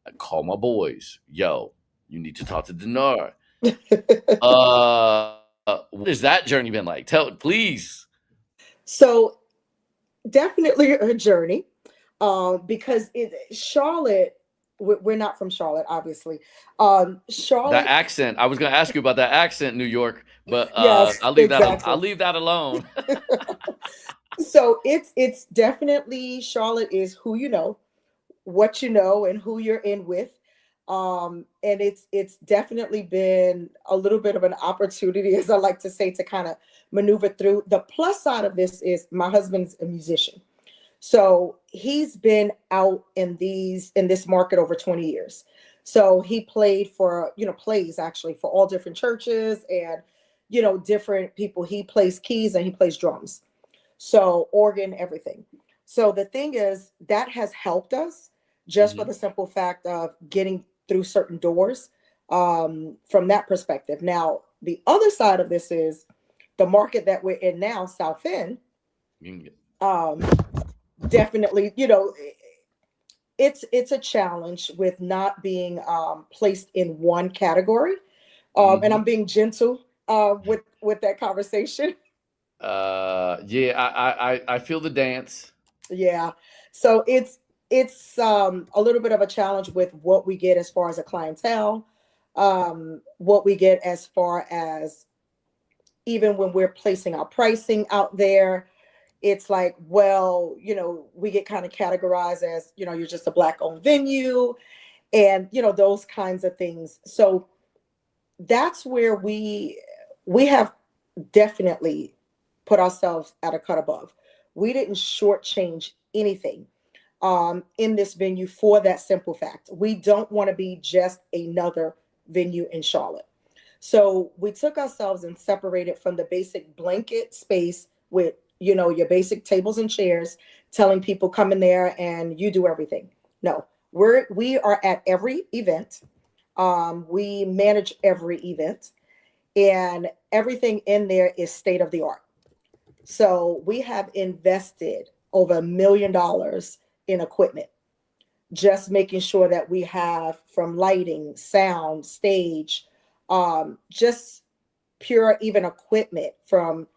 I call my boys. Yo, you need to talk to Dinar. What has that journey been like? Tell, please. So definitely a journey, because Charlotte, we're not from Charlotte, obviously. That Charlotte, accent. I was gonna ask you about that accent, New York, but yes, I'll leave that. I'll exactly. leave that alone. So it's definitely, Charlotte is who you know, what you know, and who you're in with. And it's definitely been a little bit of an opportunity, as I like to say, to kind of maneuver through. The plus side of this is my husband's a musician. So he's been out in this market over 20 years. So he played for, plays actually for all different churches and, different people. He plays keys and he plays drums. So organ, everything. So the thing is that has helped us just for Mhm. the simple fact of getting through certain doors, from that perspective. Now, the other side of this is the market that we're in now, South End. You can get- Um, definitely, it's a challenge with not being placed in one category. And Mhm. I'm being gentle with that conversation. Yeah, I feel the dance. Yeah. So it's a little bit of a challenge with what we get as far as a clientele, what we get as far as even when we're placing our pricing out there. It's like, well, we get kind of categorized as, you're just a black owned venue, and those kinds of things. So that's where we have definitely put ourselves at a cut above. We didn't shortchange anything in this venue for that simple fact. We don't want to be just another venue in Charlotte. So we took ourselves and separated from the basic blanket space with, your basic tables and chairs, telling people come in there and you do everything. No, we are at every event. We manage every event, and everything in there is state of the art. So we have invested over $1 million in equipment, just making sure that we have from lighting, sound, stage, just pure even equipment from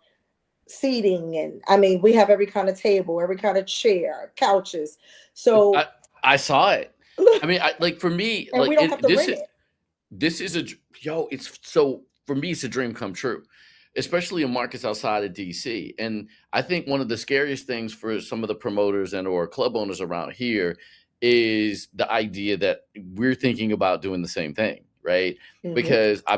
seating. And I mean, we have every kind of table, every kind of chair, couches. I So, I saw it. I mean, like for me, and we don't have to this rent is it. yo. It's so for me, it's a dream come true, especially in markets outside of DC. And I think one of the scariest things for some of the promoters and or club owners around here is the idea that we're thinking about doing the same thing, right? Hmm. Because I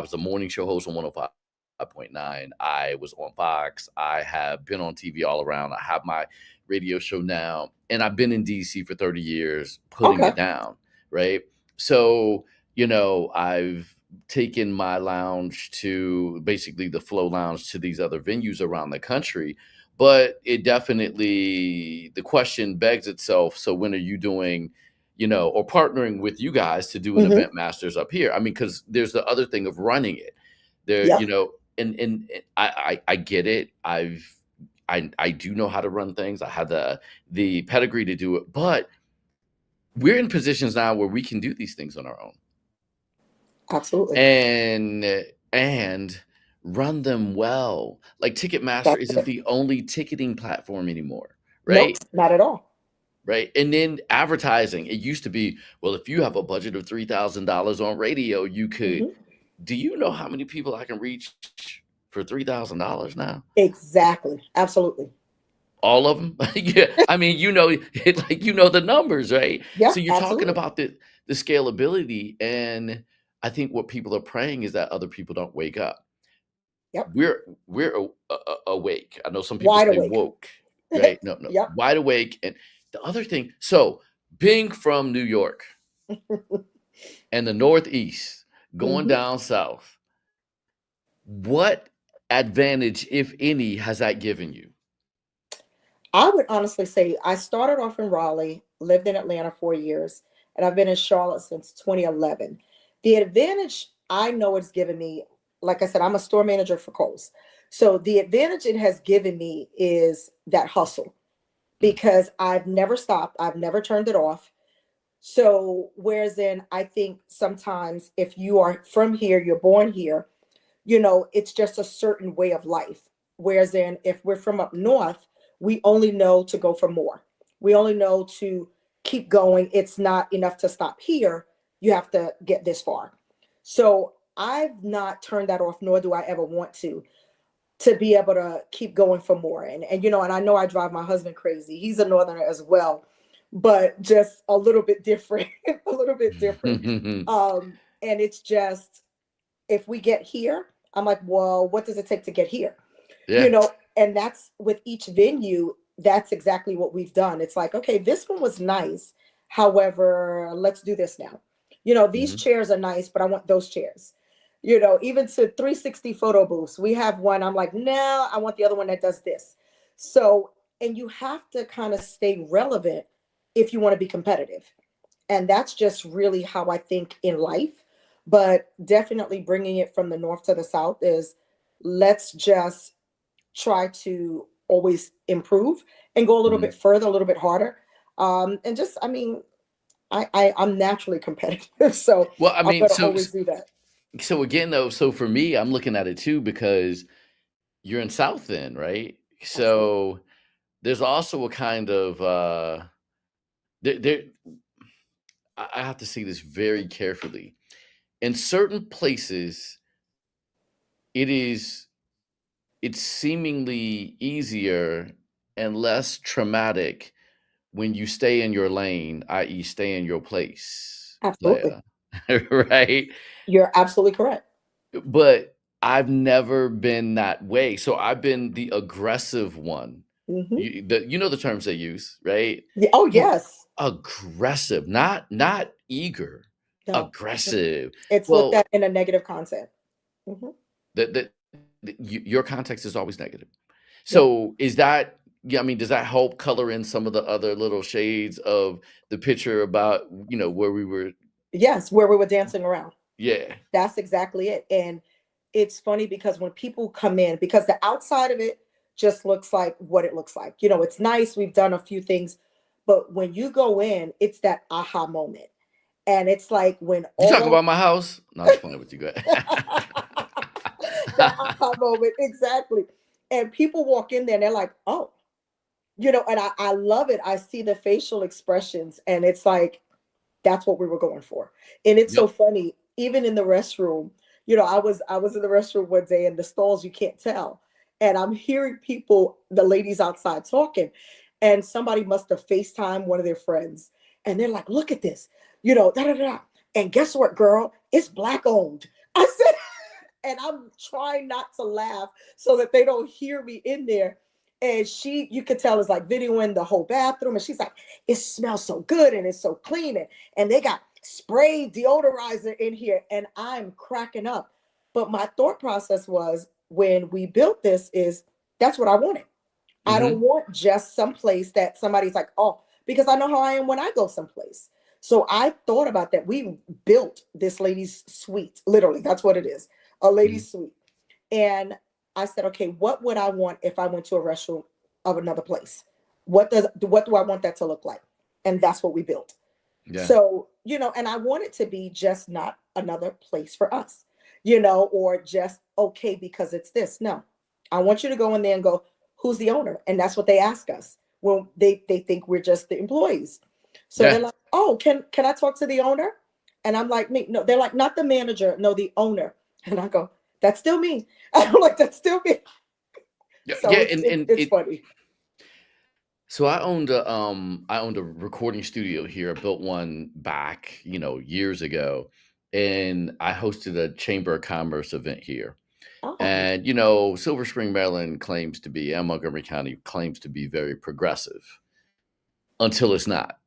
was a morning show host on 105.9. I was on Fox. I have been on TV all around. I have my radio show now, and I've been in DC for 30 years putting Okay. it down, right? So, I've taken my lounge to basically the Flow Lounge to these other venues around the country. But it definitely, the question begs itself. So when are you doing, or partnering with you guys to do an Hmm. event masters up here? I mean, because there's the other thing of running it there, Yeah. and I get it. I do know how to run things. I have the pedigree to do it, but we're in positions now where we can do these things on our own Absolutely. and and run them well. Like Ticketmaster That's isn't it. the only ticketing platform anymore, Nope, right? not at all. Right. And then advertising. It used to be, well, if you have a budget of $3,000 on radio, you could. Hmm. Do you know how many people I can reach for $3,000 now? Exactly. Absolutely. All of them. Yeah. I mean, the numbers, right? Yeah, So you're talking absolutely. about the scalability, and I think what people are praying is that other people don't wake up. Yep. We're awake. I know some people Wide say awake. woke, right? No, no, Yep. wide awake. And the other thing, so being from New York and the Northeast, going Hmm. down south, what advantage, if any, has that given you? I would honestly say I started off in Raleigh, lived in Atlanta 4 years, and I've been in Charlotte since 2011. The advantage I know it's given me, like I said, I'm a store manager for Kohl's. So the advantage it has given me is that hustle Mm, because I've never stopped, I've never turned it off. So, whereas in, I think sometimes if you are from here, you're born here, it's just a certain way of life. Whereas in, if we're from up north, we only know to go for more. We only know to keep going. It's not enough to stop here. You have to get this far. So I've not turned that off, nor do I ever want to be able to keep going for more. And I know I drive my husband crazy. He's a northerner as well, but just a little bit different, a little bit different. mm. And it's just if we get here, I'm like, well, what does it take to get here? You Yeah. know, and that's with each venue, that's exactly what we've done. It's like, okay, this one was nice. However, let's do this now. These Mhm. chairs are nice, but I want those chairs. Even to 360 photo booths, we have one. I'm like, no, I want the other one that does this. So, and you have to kind of stay relevant if you want to be competitive. And that's just really how I think in life. But definitely bringing it from the north to the south is let's just try to always improve and go a little Mhm. bit further, a little bit harder. And just, I mean, I'm naturally competitive, so Well, I I'm mean, gonna so always do that. so again though, so for me, I'm looking at it too because you're in South End, right? Absolutely. So there's also a kind of there I have to see this very carefully. In certain places, it is it's seemingly easier and less traumatic when you stay in your lane, i.e., stay in your place, Absolutely. Leia. Right? You're absolutely correct. But I've never been that way. So I've been the aggressive one. Hmm. You know the terms they use, right? Yeah, oh, Well, yes. aggressive, not eager, No. aggressive. It's looked Well, at in a negative content. Hmm. your context is always negative. Yeah. So is that yeah, I mean, does that help color in some of the other little shades of the picture about, where we were? Yes, where we were dancing around. Yeah. That's exactly it. And it's funny because when people come in, because the outside of it just looks like what it looks like. It's nice. We've done a few things, but when you go in, it's that aha moment. And it's like when You talk all about my house? No, I'm just playing with you guys. that aha moment, exactly. And people walk in there and they're like, oh, and I love it. I see the facial expressions and it's like, that's what we were going for. And it's so Yep. funny, even in the restroom, I was in the restroom one day and the stalls you can't tell. And I'm hearing people, the ladies outside talking, and somebody must have FaceTime one of their friends. And they're like, look at this, da da da. And guess what, girl? It's Black owned. I said, and I'm trying not to laugh so that they don't hear me in there. And you could tell, is like videoing the whole bathroom. And she's like, it smells so good and it's so clean. And they got spray deodorizer in here. And I'm cracking up. But my thought process was, when we built this, is that's what I wanted. I don't Mm-hmm. want just some place that somebody's like, oh, because I know how I am when I go someplace. So I thought about that. We built this lady's suite. Literally, that's what it is. A Mm-hmm. lady's suite. And I said, okay, what would I want if I went to a restaurant of another place? What do I want that to look like? And that's what we built. Yeah. So, and I want it to be just not another place for us, or just okay because it's this. No, I want you to go in there and go, who's the owner? And that's what they ask us when they think we're just the employees. So they're Yeah. like, oh, can I talk to the owner? And I'm like, me. No, they're like, not the manager, no, the owner. And I go, that's still me. I'm like, that's still me. Yeah. So Yeah. it's And it's, and it's it. funny. So I owned a recording studio here. I built one back, years ago, and I hosted a Chamber of Commerce event here. Oh. And Silver Spring, Maryland claims to be, and Montgomery County claims to be very progressive until it's not.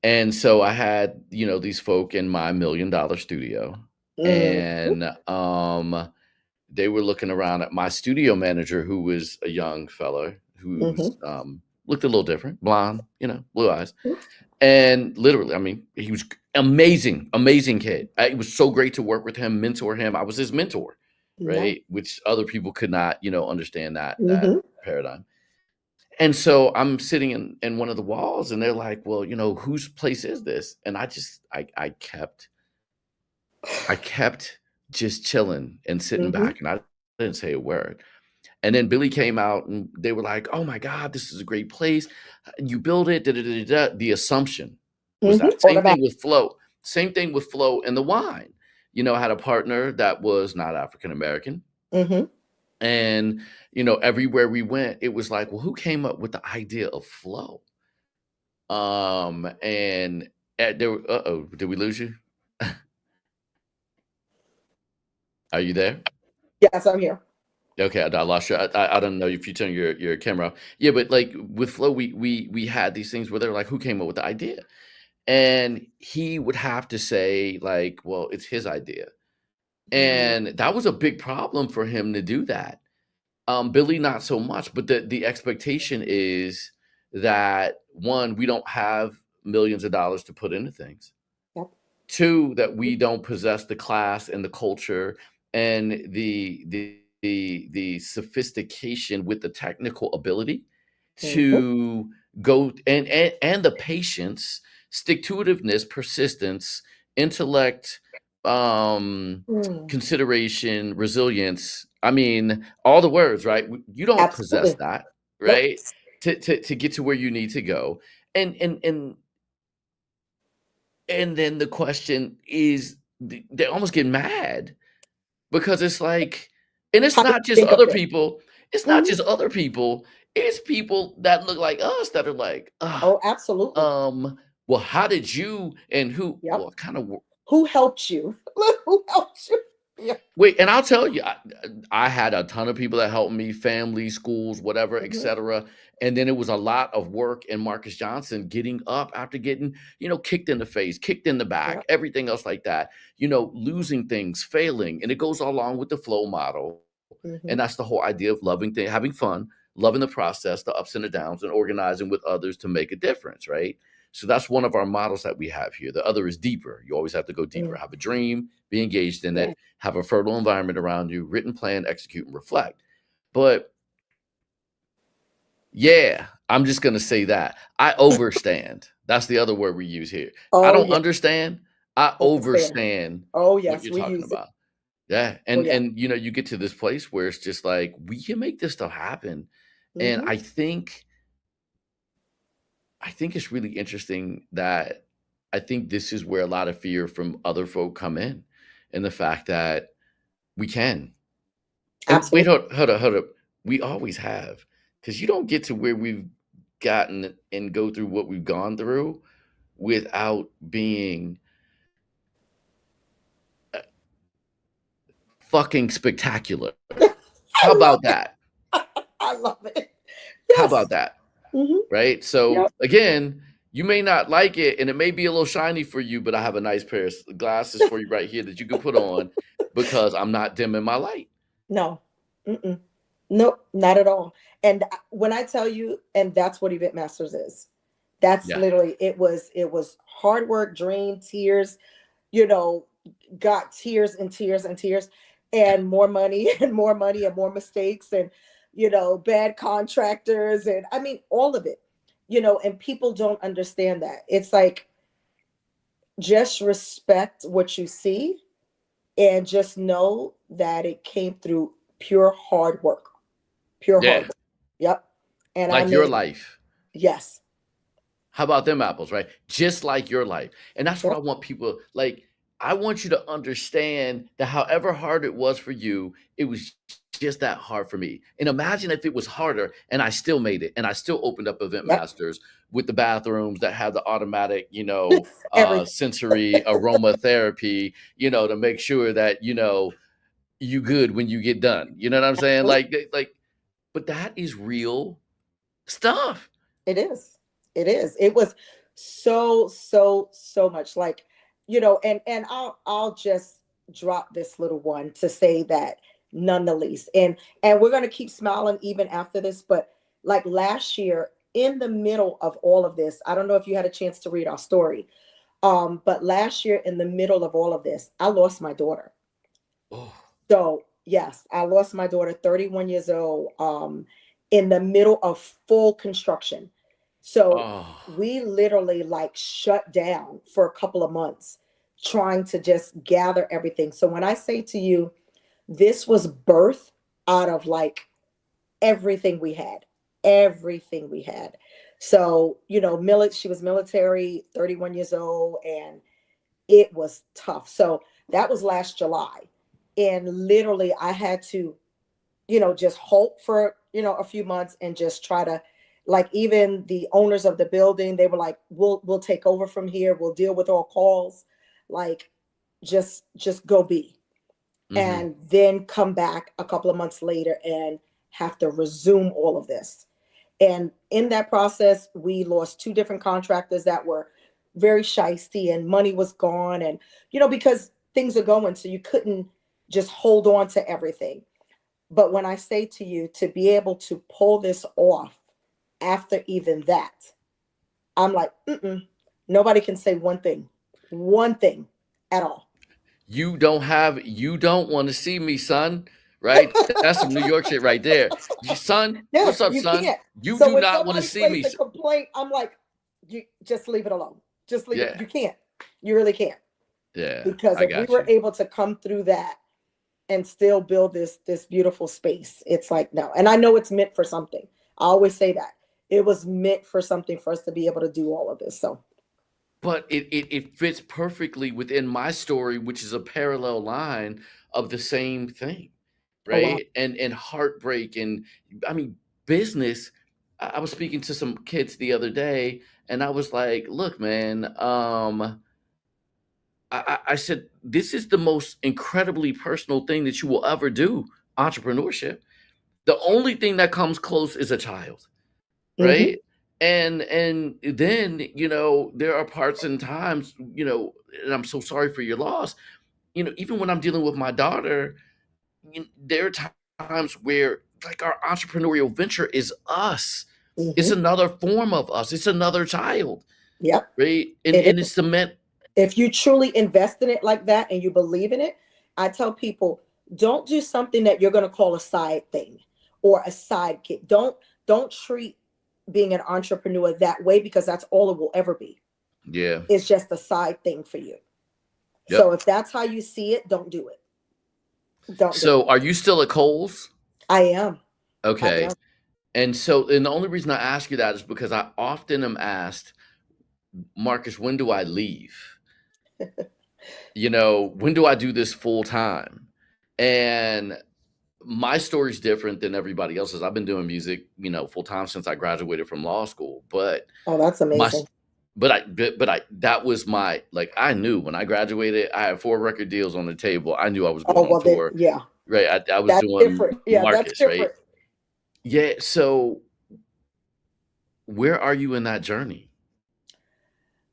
And so I had, these folk in my $1 million studio, Mm-hmm. and they were looking around at my studio manager, who was a young fellow who's Mm-hmm. looked a little different, blonde, blue eyes. And literally, I mean, he was amazing, amazing kid. It was so great to work with him, mentor him. I was his mentor, Nice. right? Which other people could not, understand that Mm-hmm. paradigm. And so I'm sitting in one of the walls, and they're like, "Well, whose place is this?" And I kept just chilling and sitting Mm-hmm. back, and I didn't say a word. And then Billy came out, and they were like, "Oh my God, this is a great place. You build it." Da, da, da, da, da." The assumption was Mm-hmm. that. Same Automatic. thing with Flow. Same thing with Flow and the wine. I had a partner that was not African American. Mm-hmm. And, everywhere we went, it was like, well, who came up with the idea of Flow? And uh-oh, did we lose you? Are you there? Yes, I'm here. Okay, I lost you. I don't know if you turn your camera off. Yeah, but like with Flow, we had these things where they're like, who came up with the idea? And he would have to say, like, well, it's his idea. Mm, And that was a big problem for him to do that. Billy, not so much, but the expectation is that, one, we don't have millions of dollars to put into things. yep. Two, that we don't possess the class and the culture and the sophistication with the technical ability Mm-hmm. to go and the patience, stick to itiveness, persistence, intellect, um, Mm, consideration, resilience. I mean, all the words, right? You don't possess absolutely. that, Nope. right? To get to where you need to go. And then the question is, they almost get mad because it's like, and it's How did not you just think of other this? people. It's not Mhm. just other people. It's people that look like us that are like, Oh, absolutely. well, how did you and who? Yep. Well, kind of. Who helped you? Who helped you? Yeah. Wait, and I'll tell you, I had a ton of people that helped me, family, schools, whatever, Mhm. etc. And then it was a lot of work in Marcus Johnson getting up after getting, kicked in the face, kicked in the back, Yep. everything else like that, losing things, failing. And it goes along with the flow model. And Mhm. that's the whole idea of loving things, having fun, loving the process, the ups and the downs, and organizing with others to make a difference, right? So that's one of our models that we have here. The other is deeper. You always have to go deeper. Mm. Have a dream, be engaged in Yeah. it, have a fertile environment around you, written plan, execute, and reflect. But yeah, I'm just going to say that. I overstand. That's the other word we use here. I Oh don't yeah. understand. I Understand. overstand Oh what yes, you're we talking use it. about. Yeah. Oh And yeah. and you get to this place where it's just like we can make this stuff happen. And Mhm. I think it's really interesting that I think this is where a lot of fear from other folk come in, and the fact that we can. And wait, Absolutely. hold up. We always have, because you don't get to where we've gotten and go through what we've gone through without being fucking spectacular. I How love about it. that? I love it. How Yes. about that? Hmm. Right? So Yep. again, you may not like it and it may be a little shiny for you, but I have a nice pair of glasses for you right here that you can put on because I'm not dimming my light. No. Mm-mm. Nope, not at all. And when I tell you, and that's what Event Masters is. That's Yeah. literally it was hard work, dream, tears, you know, got tears and tears and tears, and more money and more money and more mistakes, and bad contractors, and I mean all of it. And people don't understand that. It's like, just respect what you see, and just know that it came through pure hard work. Pure hard Yeah. work. Yep. And I Like your mean, life. yes. How about them apples, right? Just like your life. And that's what I Yep. want people like. I want you to understand that however hard it was for you, it was just that hard for me. And imagine if it was harder and I still made it and I still opened up Event Yep. Masters with the bathrooms that have the automatic, Everything. sensory aromatherapy, to make sure that, you good when you get done. You know what I'm saying? Absolutely. But that is real stuff. It is. It is. It was so, so, so much like, and I'll just drop this little one to say that, none the least. And we're gonna keep smiling even after this, but like last year, in the middle of all of this, I don't know if you had a chance to read our story. But last year, in the middle of all of this, I lost my daughter. Oh, So yes, I lost my daughter, 31 years old, in the middle of full construction. So oh, we literally like shut down for a couple of months trying to just gather everything. So when I say to you, this was birth out of like everything we had, everything we had. So, she was military, 31 years old, and it was tough. So that was last July. And literally I had to, just halt for, a few months and just try to, like, even the owners of the building, they were like, we'll take over from here. We'll deal with all calls. Like, just go be. hmm And then come back a couple of months later and have to resume all of this. And in that process, we lost two different contractors that were very shisty, and money was gone. And, because things are going, so you couldn't just hold on to everything. But when I say to you, to be able to pull this off after even that, I'm like, nobody can say one thing at all. You don't want to see me, son. Right? That's some New York shit right there. Son, what's Yes, up, you son? can't. You So do when not want to somebody see me. places a complaint, I'm like, you just leave it alone. Just leave it. Yeah. You can't. You really can't. Yeah. Because I if we got were you. able to come through that and still build this beautiful space, it's like, no. And I know it's meant for something. I always say that. It was meant for something, for us to be able to do all of this. So, But it fits perfectly within my story, which is a parallel line of the same thing, oh wow. right? And heartbreak and I mean business. I was speaking to some kids the other day, and I was like, "Look, man, I said this is the most incredibly personal thing that you will ever do, entrepreneurship. The only thing that comes close is a child, Hmm. right? And then there are parts and times, and I'm so sorry for your loss. Even when I'm dealing with my daughter, there are times where like our entrepreneurial venture is us. It's Hmm. another form of us. It's another child, Yep. right? And It and is. it's cement. If you truly invest in it like that and you believe in it, I tell people, don't do something that you're going to call a side thing or a sidekick. Don't treat being an entrepreneur that way, because that's all it will ever be. Yeah. It's just a side thing for you. So Yep. if that's how you see it, don't do it. Don't do it. So are you still at Kohl's? I am. I Okay. am. And the only reason I ask you that is because I often am asked, Marcus, when do I leave? When do I do this full time? And my story's different than everybody else's. I've been doing music, full time since I graduated from law school. But Oh, that's my amazing. that was my, like, I knew when I graduated, I had 4 record deals on the table. I knew I was Oh, going on well, then, tour, yeah, right? I was that's doing different. Yeah, that's Marcus, right? different. Yeah. So where are you in that journey?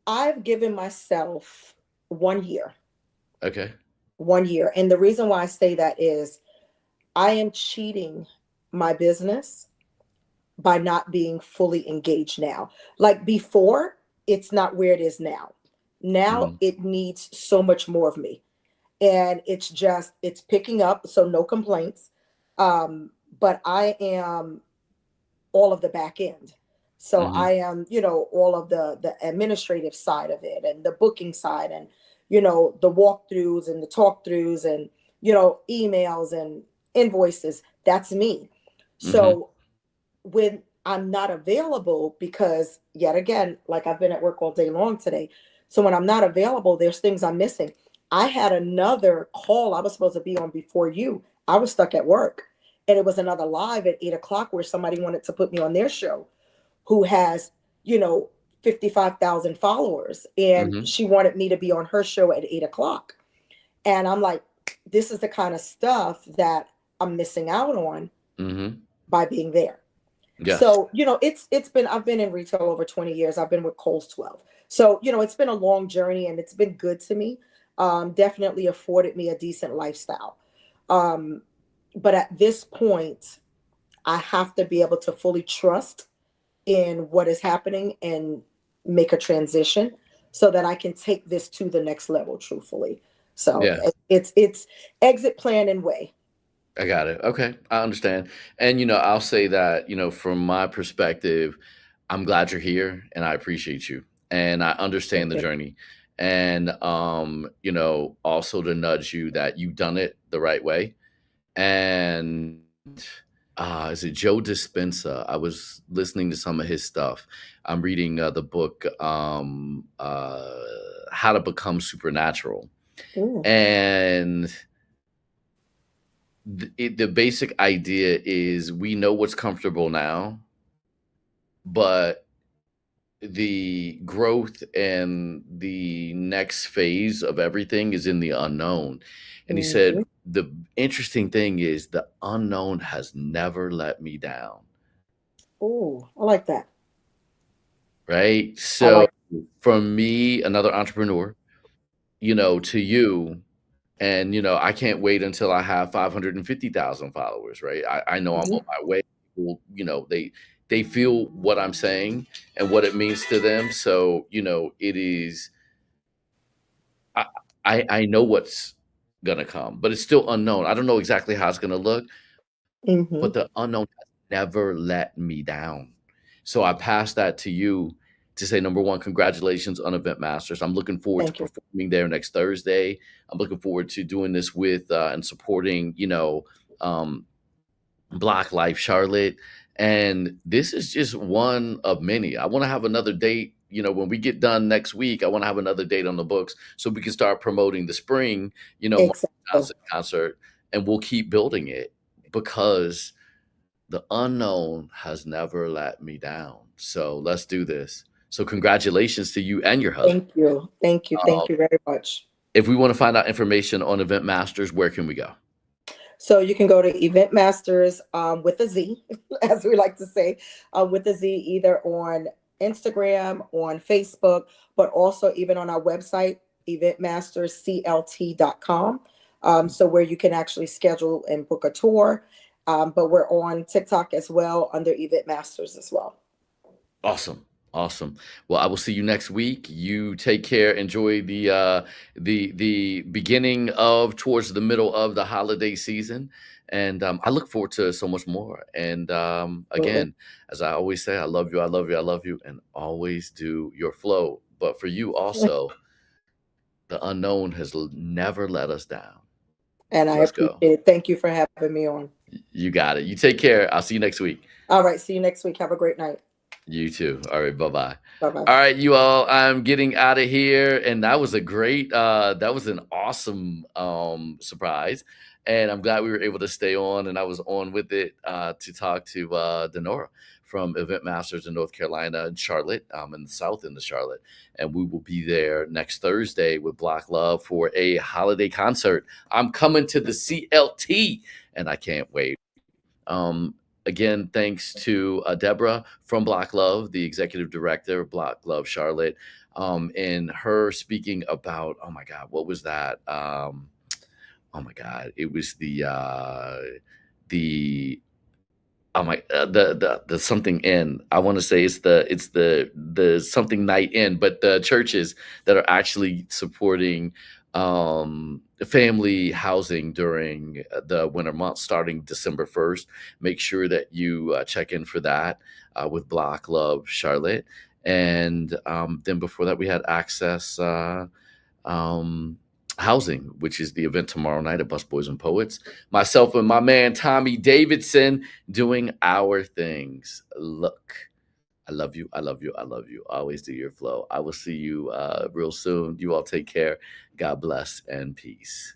I've given myself 1 year, Okay. 1 year. And the reason why I say that is I am cheating my business by not being fully engaged now. Like before, it's not where it is now. Now Mhm. it needs so much more of me. And it's picking up, so no complaints. But I am all of the back end. So Mhm. I am, all of the administrative side of it and the booking side and, the walkthroughs and the talk throughs and, emails and invoices. That's me. Mhm. So when I'm not available, because yet again, like I've been at work all day long today. So when I'm not available, there's things I'm missing. I had another call I was supposed to be on before you. I was stuck at work. And it was another live at 8 o'clock where somebody wanted to put me on their show who has, you know, 55,000 followers. And Mhm. she wanted me to be on her show at 8 o'clock. And I'm like, this is the kind of stuff that I'm missing out on Mhm. by being there. Yes. So, it's been I've been in retail over 20 years. I've been with Kohl's 12. So, it's been a long journey and it's been good to me. Definitely afforded me a decent lifestyle. Um, but at this point, I have to be able to fully trust in what is happening and make a transition so that I can take this to the next level, truthfully. So Yeah. it's exit plan and way. I got it. Okay. I understand. And, I'll say that, from my perspective, I'm glad you're here and I appreciate you. And I Thank understand the you. journey. And, also to nudge you that you've done it the right way. And is it Joe Dispenza? I was listening to some of his stuff. I'm reading the book, How to Become Supernatural. Ooh. And the basic idea is we know what's comfortable now, but the growth and the next phase of everything is in the unknown. And he said, Mhm. the interesting thing is the unknown has never let me down. Ooh, I like that. Right. I So like. for me, another entrepreneur, to you, and I can't wait until I have 550,000 followers, right? I know I'm on Mhm. my way. People, they feel what I'm saying and what it means to them. So, it is I I know what's gonna come, but it's still unknown. I don't know exactly how it's gonna look, but Mhm. the unknown has never let me down. So I pass that to you to say, number one, congratulations on Event Masters. I'm looking forward to Thank you. performing there next Thursday. I'm looking forward to doing this with and supporting, um, Black Life Charlotte. And this is just one of many. I want to have another date. When we get done next week, I want to have another date on the books so we can start promoting the spring, Mark Exactly. Johnson concert, and we'll keep building it because the unknown has never let me down. So let's do this. So congratulations to you and your husband. Thank you. Thank you. Uh, Thank you very much. if we want to find out information on Event Masters, where can we go? So you can go to Event Masters with a Z, as we like to say, with a Z, either on Instagram, on Facebook, but also even on our website, eventmastersclt.com. So where you can actually schedule and book a tour. But we're on TikTok as well under Event Masters as well. Awesome. Awesome. Well, I will see you next week. You take care. Enjoy the beginning of towards the middle of the holiday season. And I look forward to so much more. And Absolutely. again, as I always say, I love you, I love you, I love you, and always do your flow. But for you also, the unknown has never let us down. And I Let's appreciate go. it. Thank you for having me on. You got it. You take care. I'll see you next week. All right. See you next week. Have a great night. You too. All right, bye-bye. Bye bye. All right, you all, I'm getting out of here. And that was a great, that was an awesome surprise. And I'm glad we were able to stay on and I was on with it to talk to Denora from Event Masters in North Carolina and Charlotte, in the south end of Charlotte. And we will be there next Thursday with Black Love for a holiday concert. I'm coming to the CLT, and I can't wait. Again, thanks to Deborah from Black Love, the executive director of Black Love Charlotte, and her speaking about, oh my God, what was that? Oh my God, it was the oh my the something inn. I want to say it's the something night inn, but the churches that are actually supporting family housing during the winter months starting December 1st. Make sure that you check in for that with Black Love Charlotte. And then before that we had Access um, Housing, which is the event tomorrow night at Bus Boys and Poets. Myself and my man Tommy Davidson doing our things. Look, I love you. I love you. I love you. Always do your flow. I will see you real soon. You all take care. God bless and peace.